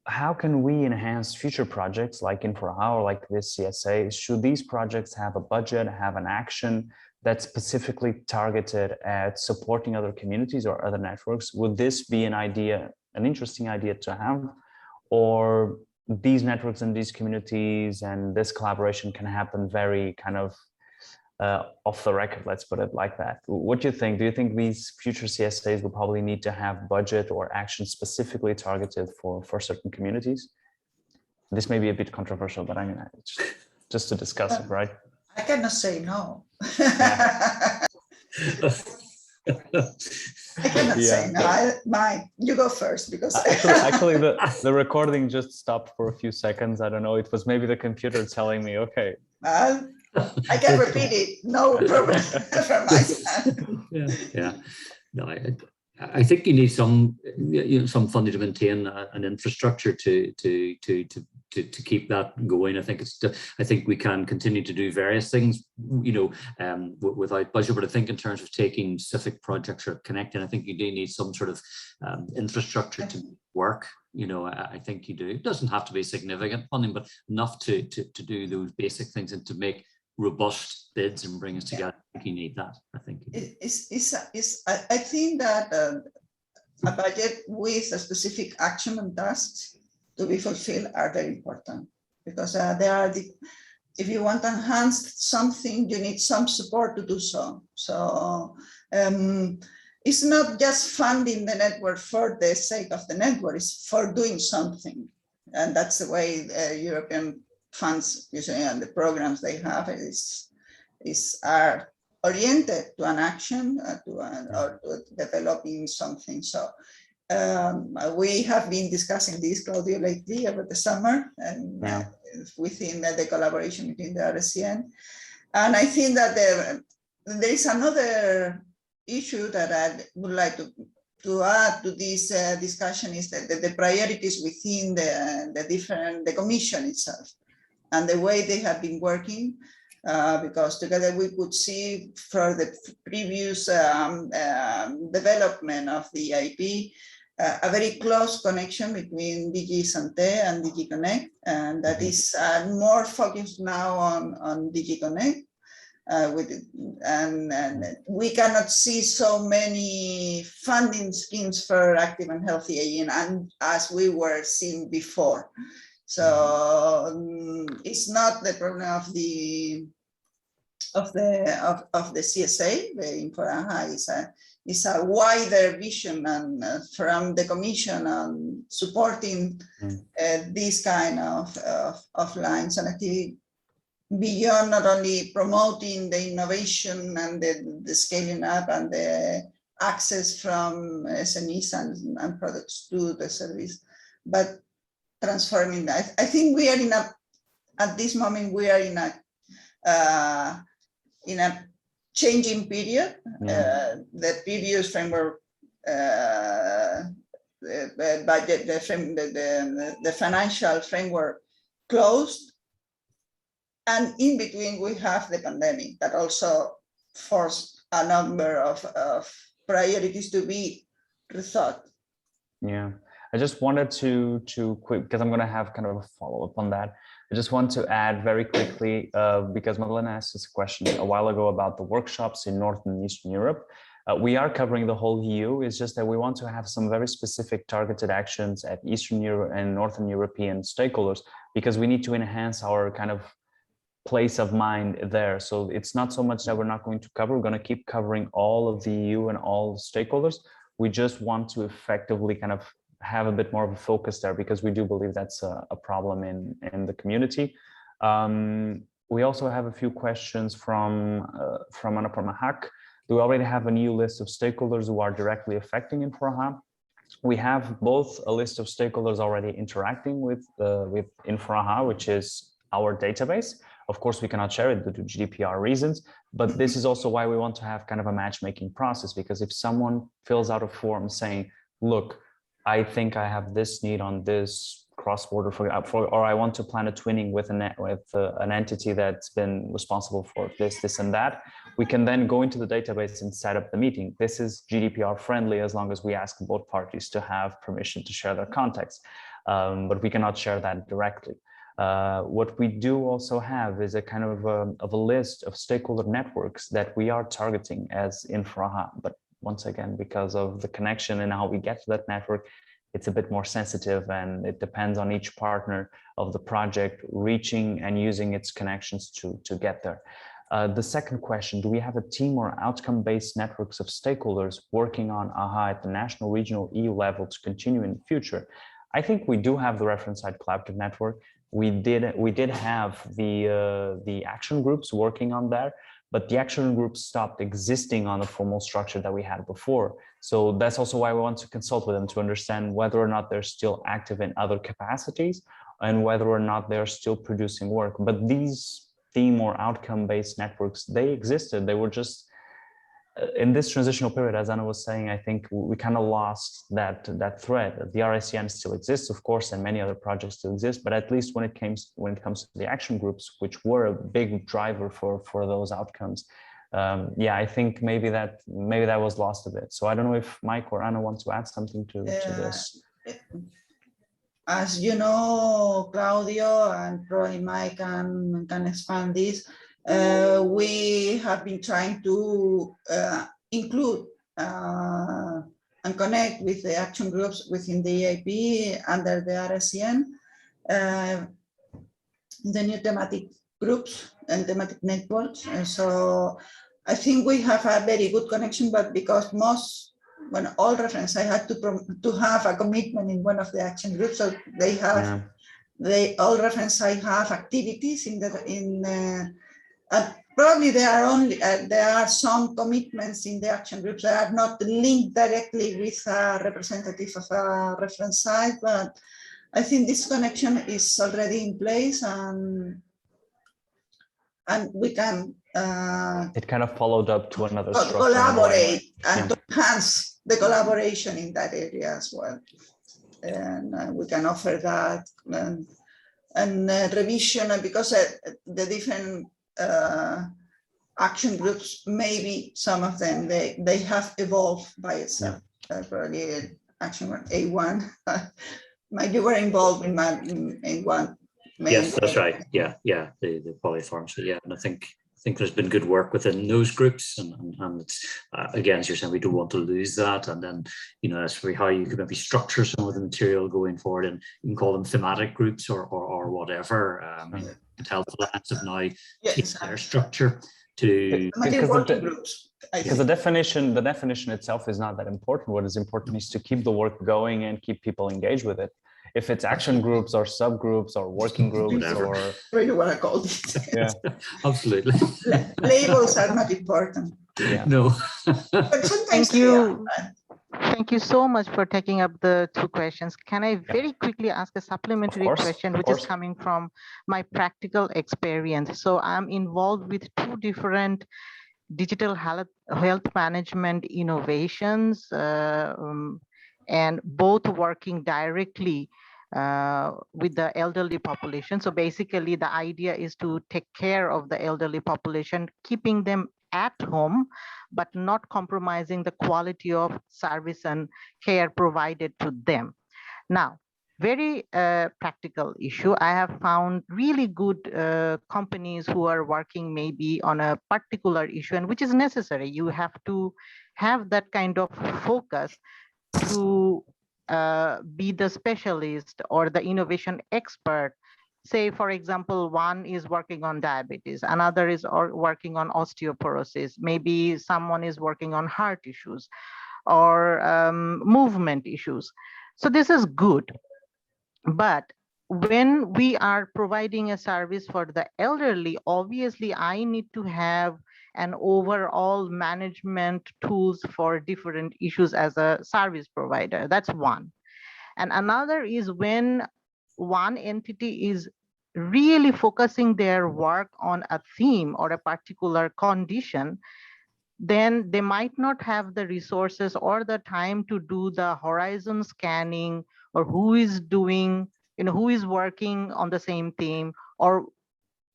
how can we enhance future projects like IN-4-AHA or like this CSA? Should these projects have a budget, have an action that's specifically targeted at supporting other communities or other networks? Would this be an interesting idea to have? Or these networks and these communities and this collaboration can happen very kind of off the record, let's put it like that. What do you think? Do you think these future CSAs will probably need to have budget or action specifically targeted for certain communities? This may be a bit controversial, but I mean, just to discuss it, right? I cannot say no. Yeah. I cannot say no. You go first, because actually the recording just stopped for a few seconds. I don't know. It was maybe the computer telling me, okay. I can repeat it. No problem from my side. Yeah. No, I think you need some funding to maintain an infrastructure to keep that going. I think we can continue to do various things, without budget. But I think in terms of taking specific projects or connecting, I think you do need some sort of infrastructure to work. I think you do. It doesn't have to be significant funding, but enough to do those basic things and to make robust bids and bring us together. I think you need that. I think I think that a budget with a specific action and tasks to be fulfilled are very important, because if you want to enhance something, you need some support to do so. So it's not just funding the network for the sake of the network, it's for doing something. And that's the way European funds usually, and the programs they have are oriented to an action or to developing something. So we have been discussing this, Cláudio, lately over the summer, and within the collaboration between the RSCN. And I think that there is another issue that I would like to add to this discussion, is that the priorities within the commission itself and the way they have been working, because together we could see for the previous development of the IP, a very close connection between DG Santé and DG Connect, and that is more focused now on DG Connect. and we cannot see so many funding schemes for active and healthy aging, and as we were seeing before. So it's not the problem of the CSA. The IN-4-AHA is a wider vision and from the Commission on supporting these kind of lines and activity beyond not only promoting the innovation and the scaling up and the access from SMEs and products to the service, but transforming that. I think we are at this moment, we are in a changing period. The previous framework, the budget, the financial framework closed. And in between, we have the pandemic that also forced a number of priorities to be rethought. Yeah, I just wanted to quick, because I'm going to have kind of a follow-up on that. I just want to add very quickly, because Madeleine asked us a question a while ago about the workshops in Northern and Eastern Europe. We are covering the whole EU. It's just that we want to have some very specific targeted actions at Eastern Europe and Northern European stakeholders, because we need to enhance our kind of place of mind there. So it's not so much that we're not going to cover, we're going to keep covering all of the EU and all the stakeholders. We just want to effectively kind of have a bit more of a focus there, because we do believe that's a problem in the community. We also have a few questions from Anna Pormahak. Do we already have a new list of stakeholders who are directly affecting IN-4-AHA? We have both a list of stakeholders already interacting with IN-4-AHA, which is our database. Of course, we cannot share it due to GDPR reasons, but this is also why we want to have kind of a matchmaking process, because if someone fills out a form saying, look, I think I have this need on this cross-border or I want to plan a twinning with an entity that's been responsible for this and that, we can then go into the database and set up the meeting. This is GDPR friendly as long as we ask both parties to have permission to share their contacts, but we cannot share that directly. What we do also have is a kind of a list of stakeholder networks that we are targeting as IN-4-AHA. But once again, because of the connection and how we get to that network, it's a bit more sensitive, and it depends on each partner of the project reaching and using its connections to get there. The second question, do we have a team or outcome-based networks of stakeholders working on AHA at the national, regional, EU level to continue in the future? I think we do have the reference site collaborative network. We did have the action groups working on there, but the action groups stopped existing on the formal structure that we had before. So that's also why we want to consult with them to understand whether or not they're still active in other capacities and whether or not they're still producing work. But these theme or outcome-based networks, they existed. They were just in this transitional period, as Anna was saying, I think we kind of lost that thread. The RICN still exists, of course, and many other projects still exist, but at least when it comes to the action groups, which were a big driver for those outcomes, yeah, I think maybe that was lost a bit. So I don't know if Mike or Anna want to add something to this. As you know, Cláudio, and probably Mike can expand this. We have been trying to include and connect with the action groups within the EIP under the RICN, the new thematic groups and thematic networks. And so I think we have a very good connection, but because when all reference, I had to have a commitment in one of the action groups, so they have all reference. I have activities probably there are some commitments in the action groups that are not linked directly with a representative of a reference site, but I think this connection is already in place, and we can it kind of followed up to another structure, collaborate and to enhance the collaboration in that area as well, and we can offer that and revision, because the different action groups, maybe some of them they have evolved by itself. Probably action A1. Mike, you were involved in one. Yes, that's right. Yeah, the polyforms. Yeah, and I think think there's been good work within those groups, and it's again, as you're saying, we don't want to lose that. And then, you know, that's how you could maybe structure some of the material going forward, and you can call them thematic groups or whatever. Untitled Alliance have now changed their structure to because the definition itself is not that important. What is important is to keep the work going and keep people engaged with it. If it's action groups or subgroups or working groups Whatever. or whatever you want to call it. yeah, absolutely. Labels are not important. yeah. No. But sometimes Thank you. Thank you so much for taking up the 2 questions. Can I very quickly ask a supplementary question, which is coming from my practical experience? So I'm involved with 2 different digital health management innovations, and both working directly with the elderly population. So basically the idea is to take care of the elderly population, keeping them at home, but not compromising the quality of service and care provided to them. Now, very practical issue. I have found really good companies who are working maybe on a particular issue, and which is necessary. You have to have that kind of focus to be the specialist or the innovation expert. Say, for example, one is working on diabetes, another is working on osteoporosis, maybe someone is working on heart issues or movement issues. So this is good. But when we are providing a service for the elderly, obviously I need to have an overall management tools for different issues as a service provider. That's one. And another is when one entity is really focusing their work on a theme or a particular condition, then they might not have the resources or the time to do the horizon scanning, or who is doing, you know, who is working on the same theme, or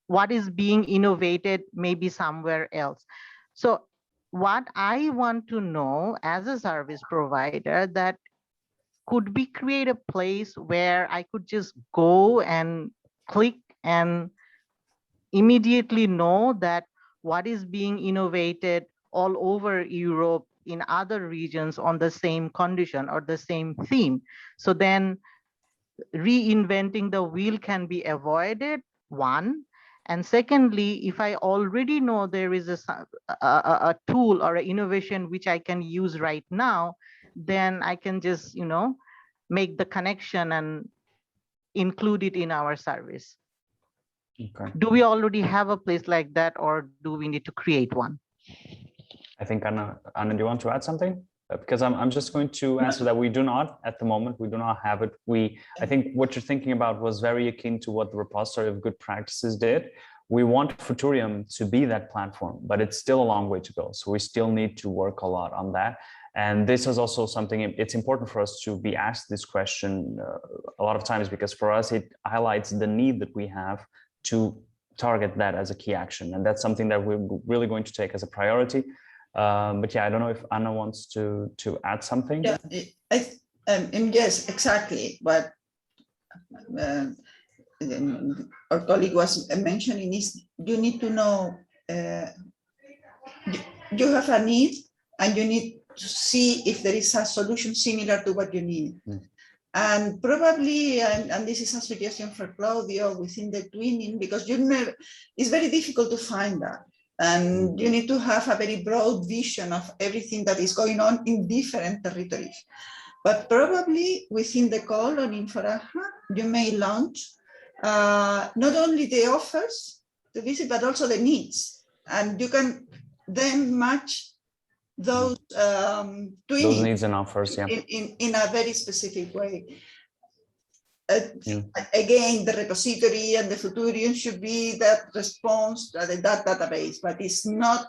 what is being innovated maybe somewhere else. So what I want to know as a service provider, that could we create a place where I could just go and click and immediately know that what is being innovated all over Europe in other regions on the same condition or the same theme. So then reinventing the wheel can be avoided, one. And secondly, if I already know there is a tool or an innovation which I can use right now, then I can just, you know, make the connection and include it in our service. Okay. Do we already have a place like that, or do we need to create one? I think Anna, do you want to add something? Because I'm just going to answer that we do not at the moment. We do not have it. I think what you're thinking about was very akin to what the repository of good practices did. We want Futurium to be that platform, but it's still a long way to go. So we still need to work a lot on that. And this is also something, it's important for us to be asked this question a lot of times, because for us, it highlights the need that we have to target that as a key action. And that's something that we're really going to take as a priority. But yeah, I don't know if Anna wants to add something. Yeah, yes, exactly. What our colleague was mentioning is you need to know, you have a need and you need to see if there is a solution similar to what you need. And probably, and this is a suggestion for Cláudio within the twinning, because it's very difficult to find that. And you need to have a very broad vision of everything that is going on in different territories. But probably within the call on IN-4-AHA, you may launch not only the offers to visit, but also the needs. And you can then match those needs and offers, yeah, in a very specific way. Again, the repository and the Futurium should be that response to that database, but it's not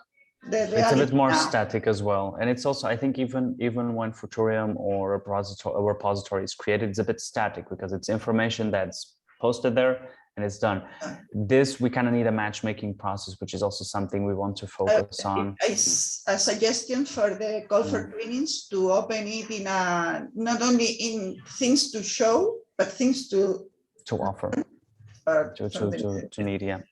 the reality. It's a bit more now. static as well. And it's also, I think even when Futurium or a repository is created, it's a bit static because it's information that's posted there and it's done. This, we kind of need a matchmaking process, which is also something we want to focus on. A suggestion for the call for trainings to open it in not only in things to show, but things to offer to media.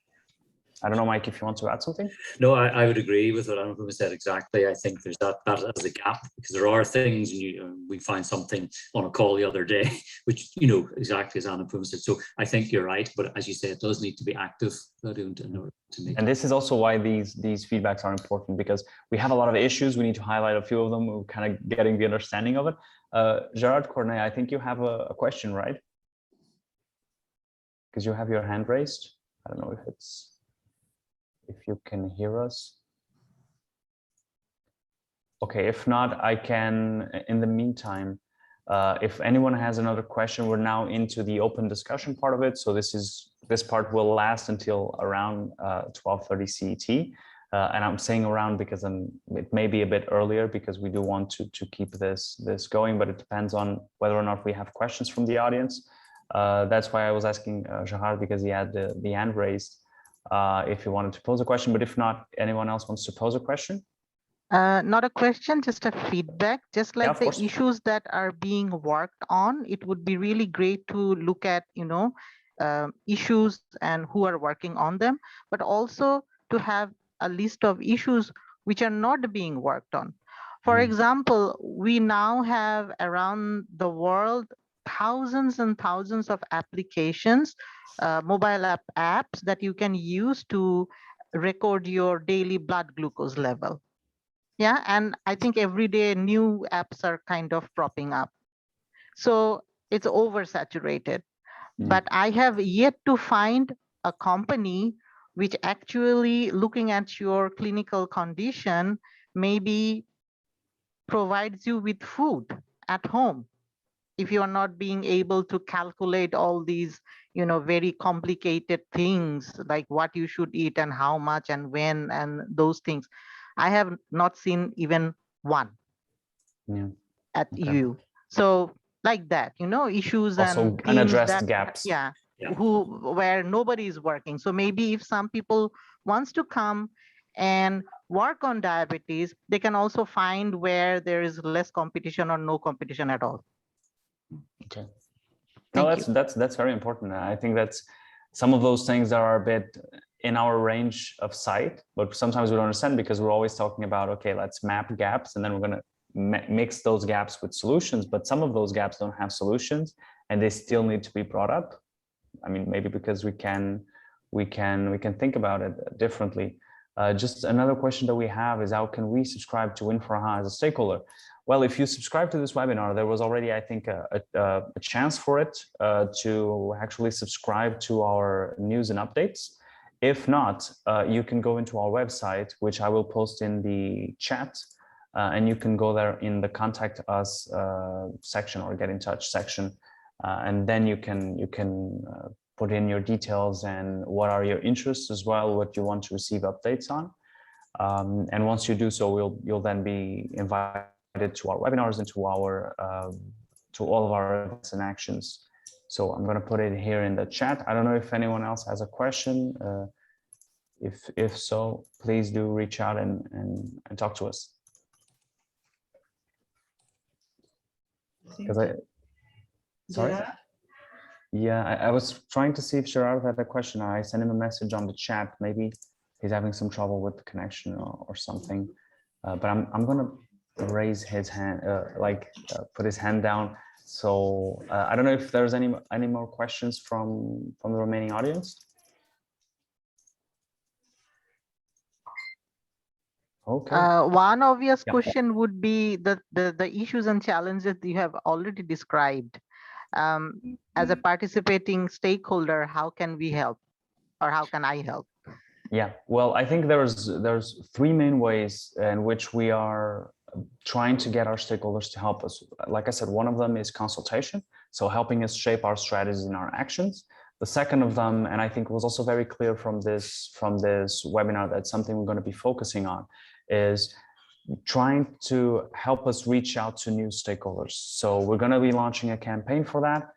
I don't know, Mike, if you want to add something. No, I would agree with what Anna Puma said exactly. I think there's that as a gap, because there are things, and we find something on a call the other day, which, exactly as Anna Puma said. So I think you're right, but as you say, it does need to be active in order to make. And this is also why these feedbacks are important, because we have a lot of issues. We need to highlight a few of them. We're kind of getting the understanding of it. Gerard Cornet, I think you have a question, right? Because you have your hand raised. I don't know if you can hear us. Okay, if not, I can, in the meantime, if anyone has another question, we're now into the open discussion part of it. So this part will last until around 12:30 CET. And I'm saying around because it may be a bit earlier, because we do want to keep this going, but it depends on whether or not we have questions from the audience. That's why I was asking Gerard, because he had the hand raised, if he wanted to pose a question, but if not, anyone else wants to pose a question? Not a question, just a feedback. Just like the course. issues that are being worked on, it would be really great to look at, issues and who are working on them, but also to have a list of issues which are not being worked on. For example, we now have around the world thousands and thousands of applications, mobile apps that you can use to record your daily blood glucose level. Yeah, and I think every day new apps are kind of propping up. So it's oversaturated. But I have yet to find a company which actually, looking at your clinical condition, maybe provides you with food at home. If you are not being able to calculate all these, very complicated things like what you should eat and how much and when and those things. I have not seen even one at you. So like that, issues also and unaddressed gaps. Yeah, where nobody is working. So maybe if some people wants to come and work on diabetes, they can also find where there is less competition or no competition at all. Okay. No, that's very important. I think that's some of those things that are a bit in our range of sight, but sometimes we don't understand, because we're always talking about, okay, let's map gaps, and then we're going to mix those gaps with solutions. But some of those gaps don't have solutions, and they still need to be brought up. I mean, maybe because we can think about it differently. Just another question that we have is, how can we subscribe to IN-4-AHA as a stakeholder? Well, if you subscribe to this webinar, there was already, I think, a chance for it to actually subscribe to our news and updates. If not, you can go into our website, which I will post in the chat, and you can go there in the contact us section or get in touch section, and then you can put in your details and what are your interests as well, what you want to receive updates on. And once you do so, you'll then be invited to our webinars and to all of our events and actions. So I'm going to put it here in the chat. I don't know if anyone else has a question. If so, please do reach out and talk to us. Sorry. Yeah, I was trying to see if Gerard had a question. I sent him a message on the chat. Maybe he's having some trouble with the connection or something. But I'm going to raise his hand, put his hand down. So I don't know if there's any more questions from the remaining audience. Okay. One obvious question would be the issues and challenges that you have already described. As a participating stakeholder, how can we help, or how can I help? Yeah, well, I think there's three main ways in which we are trying to get our stakeholders to help us. Like I said, one of them is consultation, so helping us shape our strategies and our actions. The second of them, and I think it was also very clear from this webinar, that's something we're going to be focusing on, is trying to help us reach out to new stakeholders. So we're going to be launching a campaign for that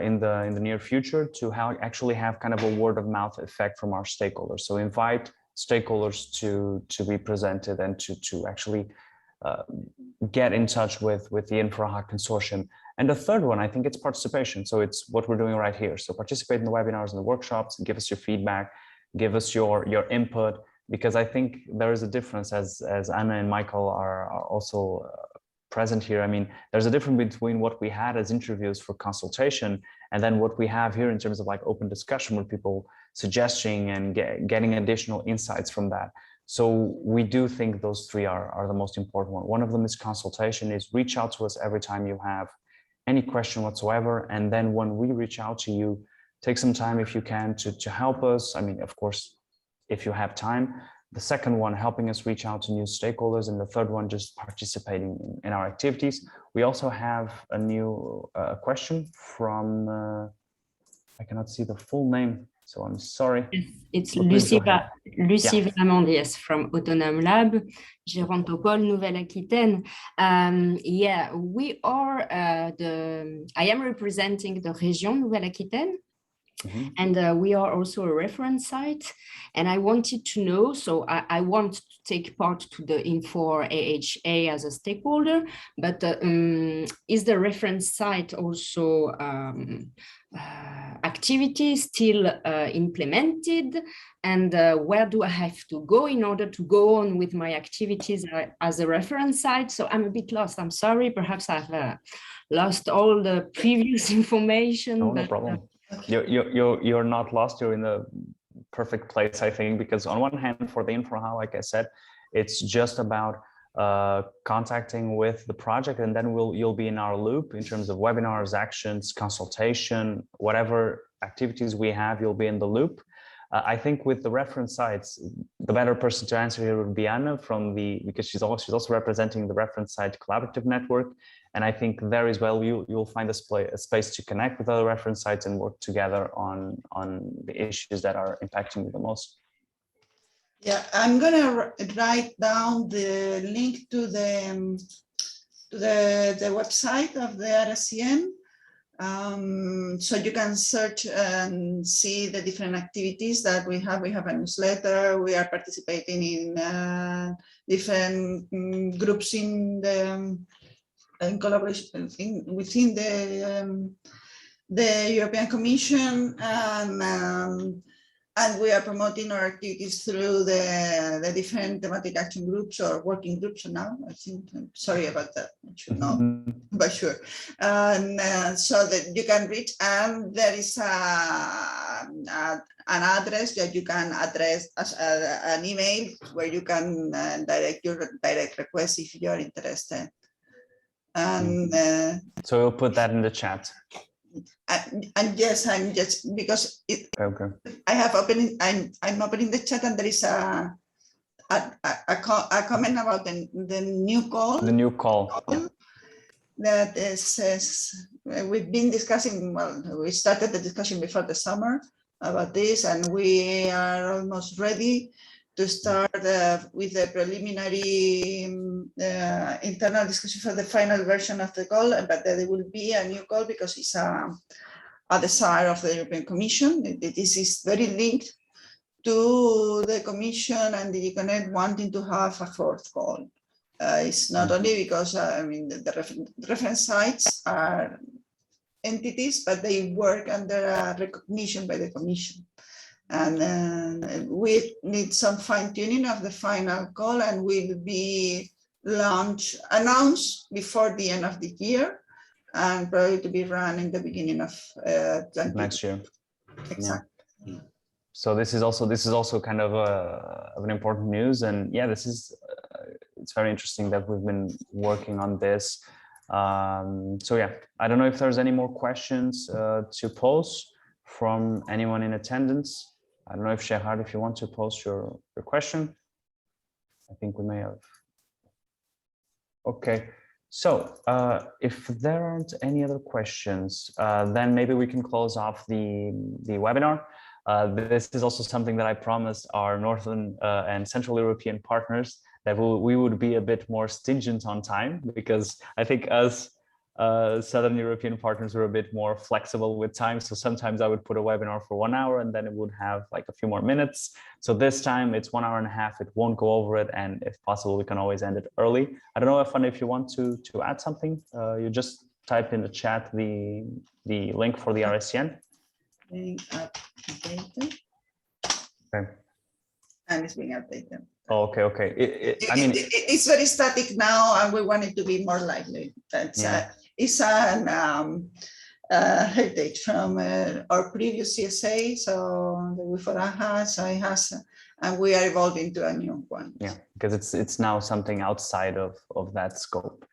in the near future, to actually have kind of a word of mouth effect from our stakeholders. So invite stakeholders to be presented and to actually get in touch with the IN-4-AHA consortium. And the third one, I think it's participation. So it's what we're doing right here. So participate in the webinars and the workshops and give us your feedback. give us your input, because I think there is a difference, as Anna and Michael are also present here. I mean, there's a difference between what we had as interviews for consultation and then what we have here in terms of like open discussion with people suggesting and getting additional insights from that. So we do think those three are the most important one. One of them is consultation, is reach out to us every time you have any question whatsoever. And then when we reach out to you, take some time if you can to help us. I mean, of course, if you have time. The second one, helping us reach out to new stakeholders. And the third one, just participating in our activities. We also have a new question from, I cannot see the full name, so I'm sorry. It's Lucy Vamandies from Autonom Lab, Gérontopole, Nouvelle-Aquitaine. Yeah, we are I am representing the Région Nouvelle-Aquitaine. Mm-hmm. And we are also a reference site, and I wanted to know, so I want to take part to the IN-4-AHA as a stakeholder, but is the reference site also activity still implemented, and where do I have to go in order to go on with my activities as a reference site? So I'm a bit lost, I'm sorry, perhaps I've lost all the previous information. No, no problem. You're not lost, you're in the perfect place, I think, because on one hand, for the IN-4-AHA, like I said, it's just about contacting with the project, and then you'll be in our loop in terms of webinars, actions, consultation, whatever activities we have, you'll be in the loop. I think with the reference sites, the better person to answer here would be Anna because she's also representing the reference site collaborative network. And I think there as well, you'll find a space to connect with other reference sites and work together on the issues that are impacting you the most. Yeah, I'm gonna write down the link to the website of the RSCN, so you can search and see the different activities that we have. We have a newsletter. We are participating in different groups in collaboration within the European Commission, and we are promoting our activities through the different thematic action groups or working groups now. I think, I'm sorry about that, I should know, but sure. And so that you can reach, and there is an address that you can address as an email where you can direct your direct request if you're interested. And so we'll put that in the chat. And yes, I'm just because I have opening. I'm opening the chat, and there is a comment about the new call. The new call. That says we've been discussing. Well, we started the discussion before the summer about this, and we are almost ready to start with the preliminary internal discussion for the final version of the call, but there will be a new call because it's a desire of the European Commission. This is very linked to the Commission and the Connect wanting to have a fourth call. It's not only because, I mean, the reference sites are entities, but they work under a recognition by the Commission. And we need some fine tuning of the final call, and will be announced before the end of the year, and probably to be run in the beginning of next year. Exactly. Yeah. So this is also kind of an important news, and yeah, it's very interesting that we've been working on this. So yeah, I don't know if there's any more questions to pose from anyone in attendance. I don't know if Gerard, if you want to post your question. I think we may have. Okay, so if there aren't any other questions, then maybe we can close off the webinar. This is also something that I promised our Northern and Central European partners, that we would be a bit more stringent on time, because I think us Southern European partners were a bit more flexible with time. So sometimes I would put a webinar for 1 hour and then it would have like a few more minutes. So this time it's 1.5 hours. It won't go over it. And if possible, we can always end it early. I don't know if you want to add something, you just type in the chat the link for the RSCN. Okay. And it's being updated. Oh, okay. I mean, it's very static now, and we want it to be more lively. That's it's an heritage from our previous CSA, so the IN-4-AHA, so it has, and we are evolving to a new one. Yeah, because it's now something outside of that scope.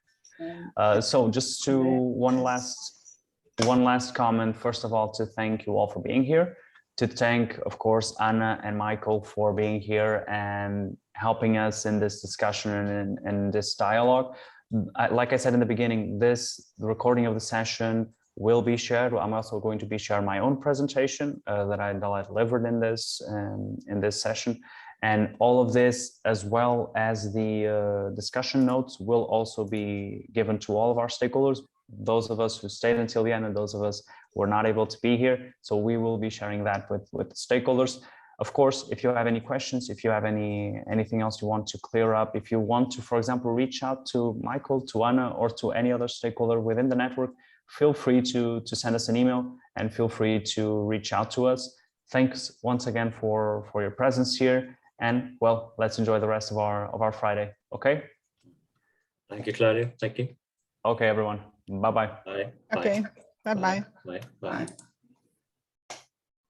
So just to one last comment. First of all, to thank you all for being here. To thank, of course, Anna and Michael for being here and helping us in this discussion and in this dialogue. Like I said in the beginning, the recording of the session will be shared. I'm also going to be sharing my own presentation that I delivered in this session. And all of this, as well as the discussion notes, will also be given to all of our stakeholders, those of us who stayed until the end and those of us who are not able to be here. So we will be sharing that with stakeholders. Of course, if you have any questions, if you have anything else you want to clear up, if you want to, for example, reach out to Michael, to Anna, or to any other stakeholder within the network, feel free to send us an email and feel free to reach out to us. Thanks once again for your presence here. And well, let's enjoy the rest of our Friday. Okay. Thank you, Cláudio. Thank you. Okay, everyone. Bye-bye. Bye. Okay. Bye-bye. Bye. Bye.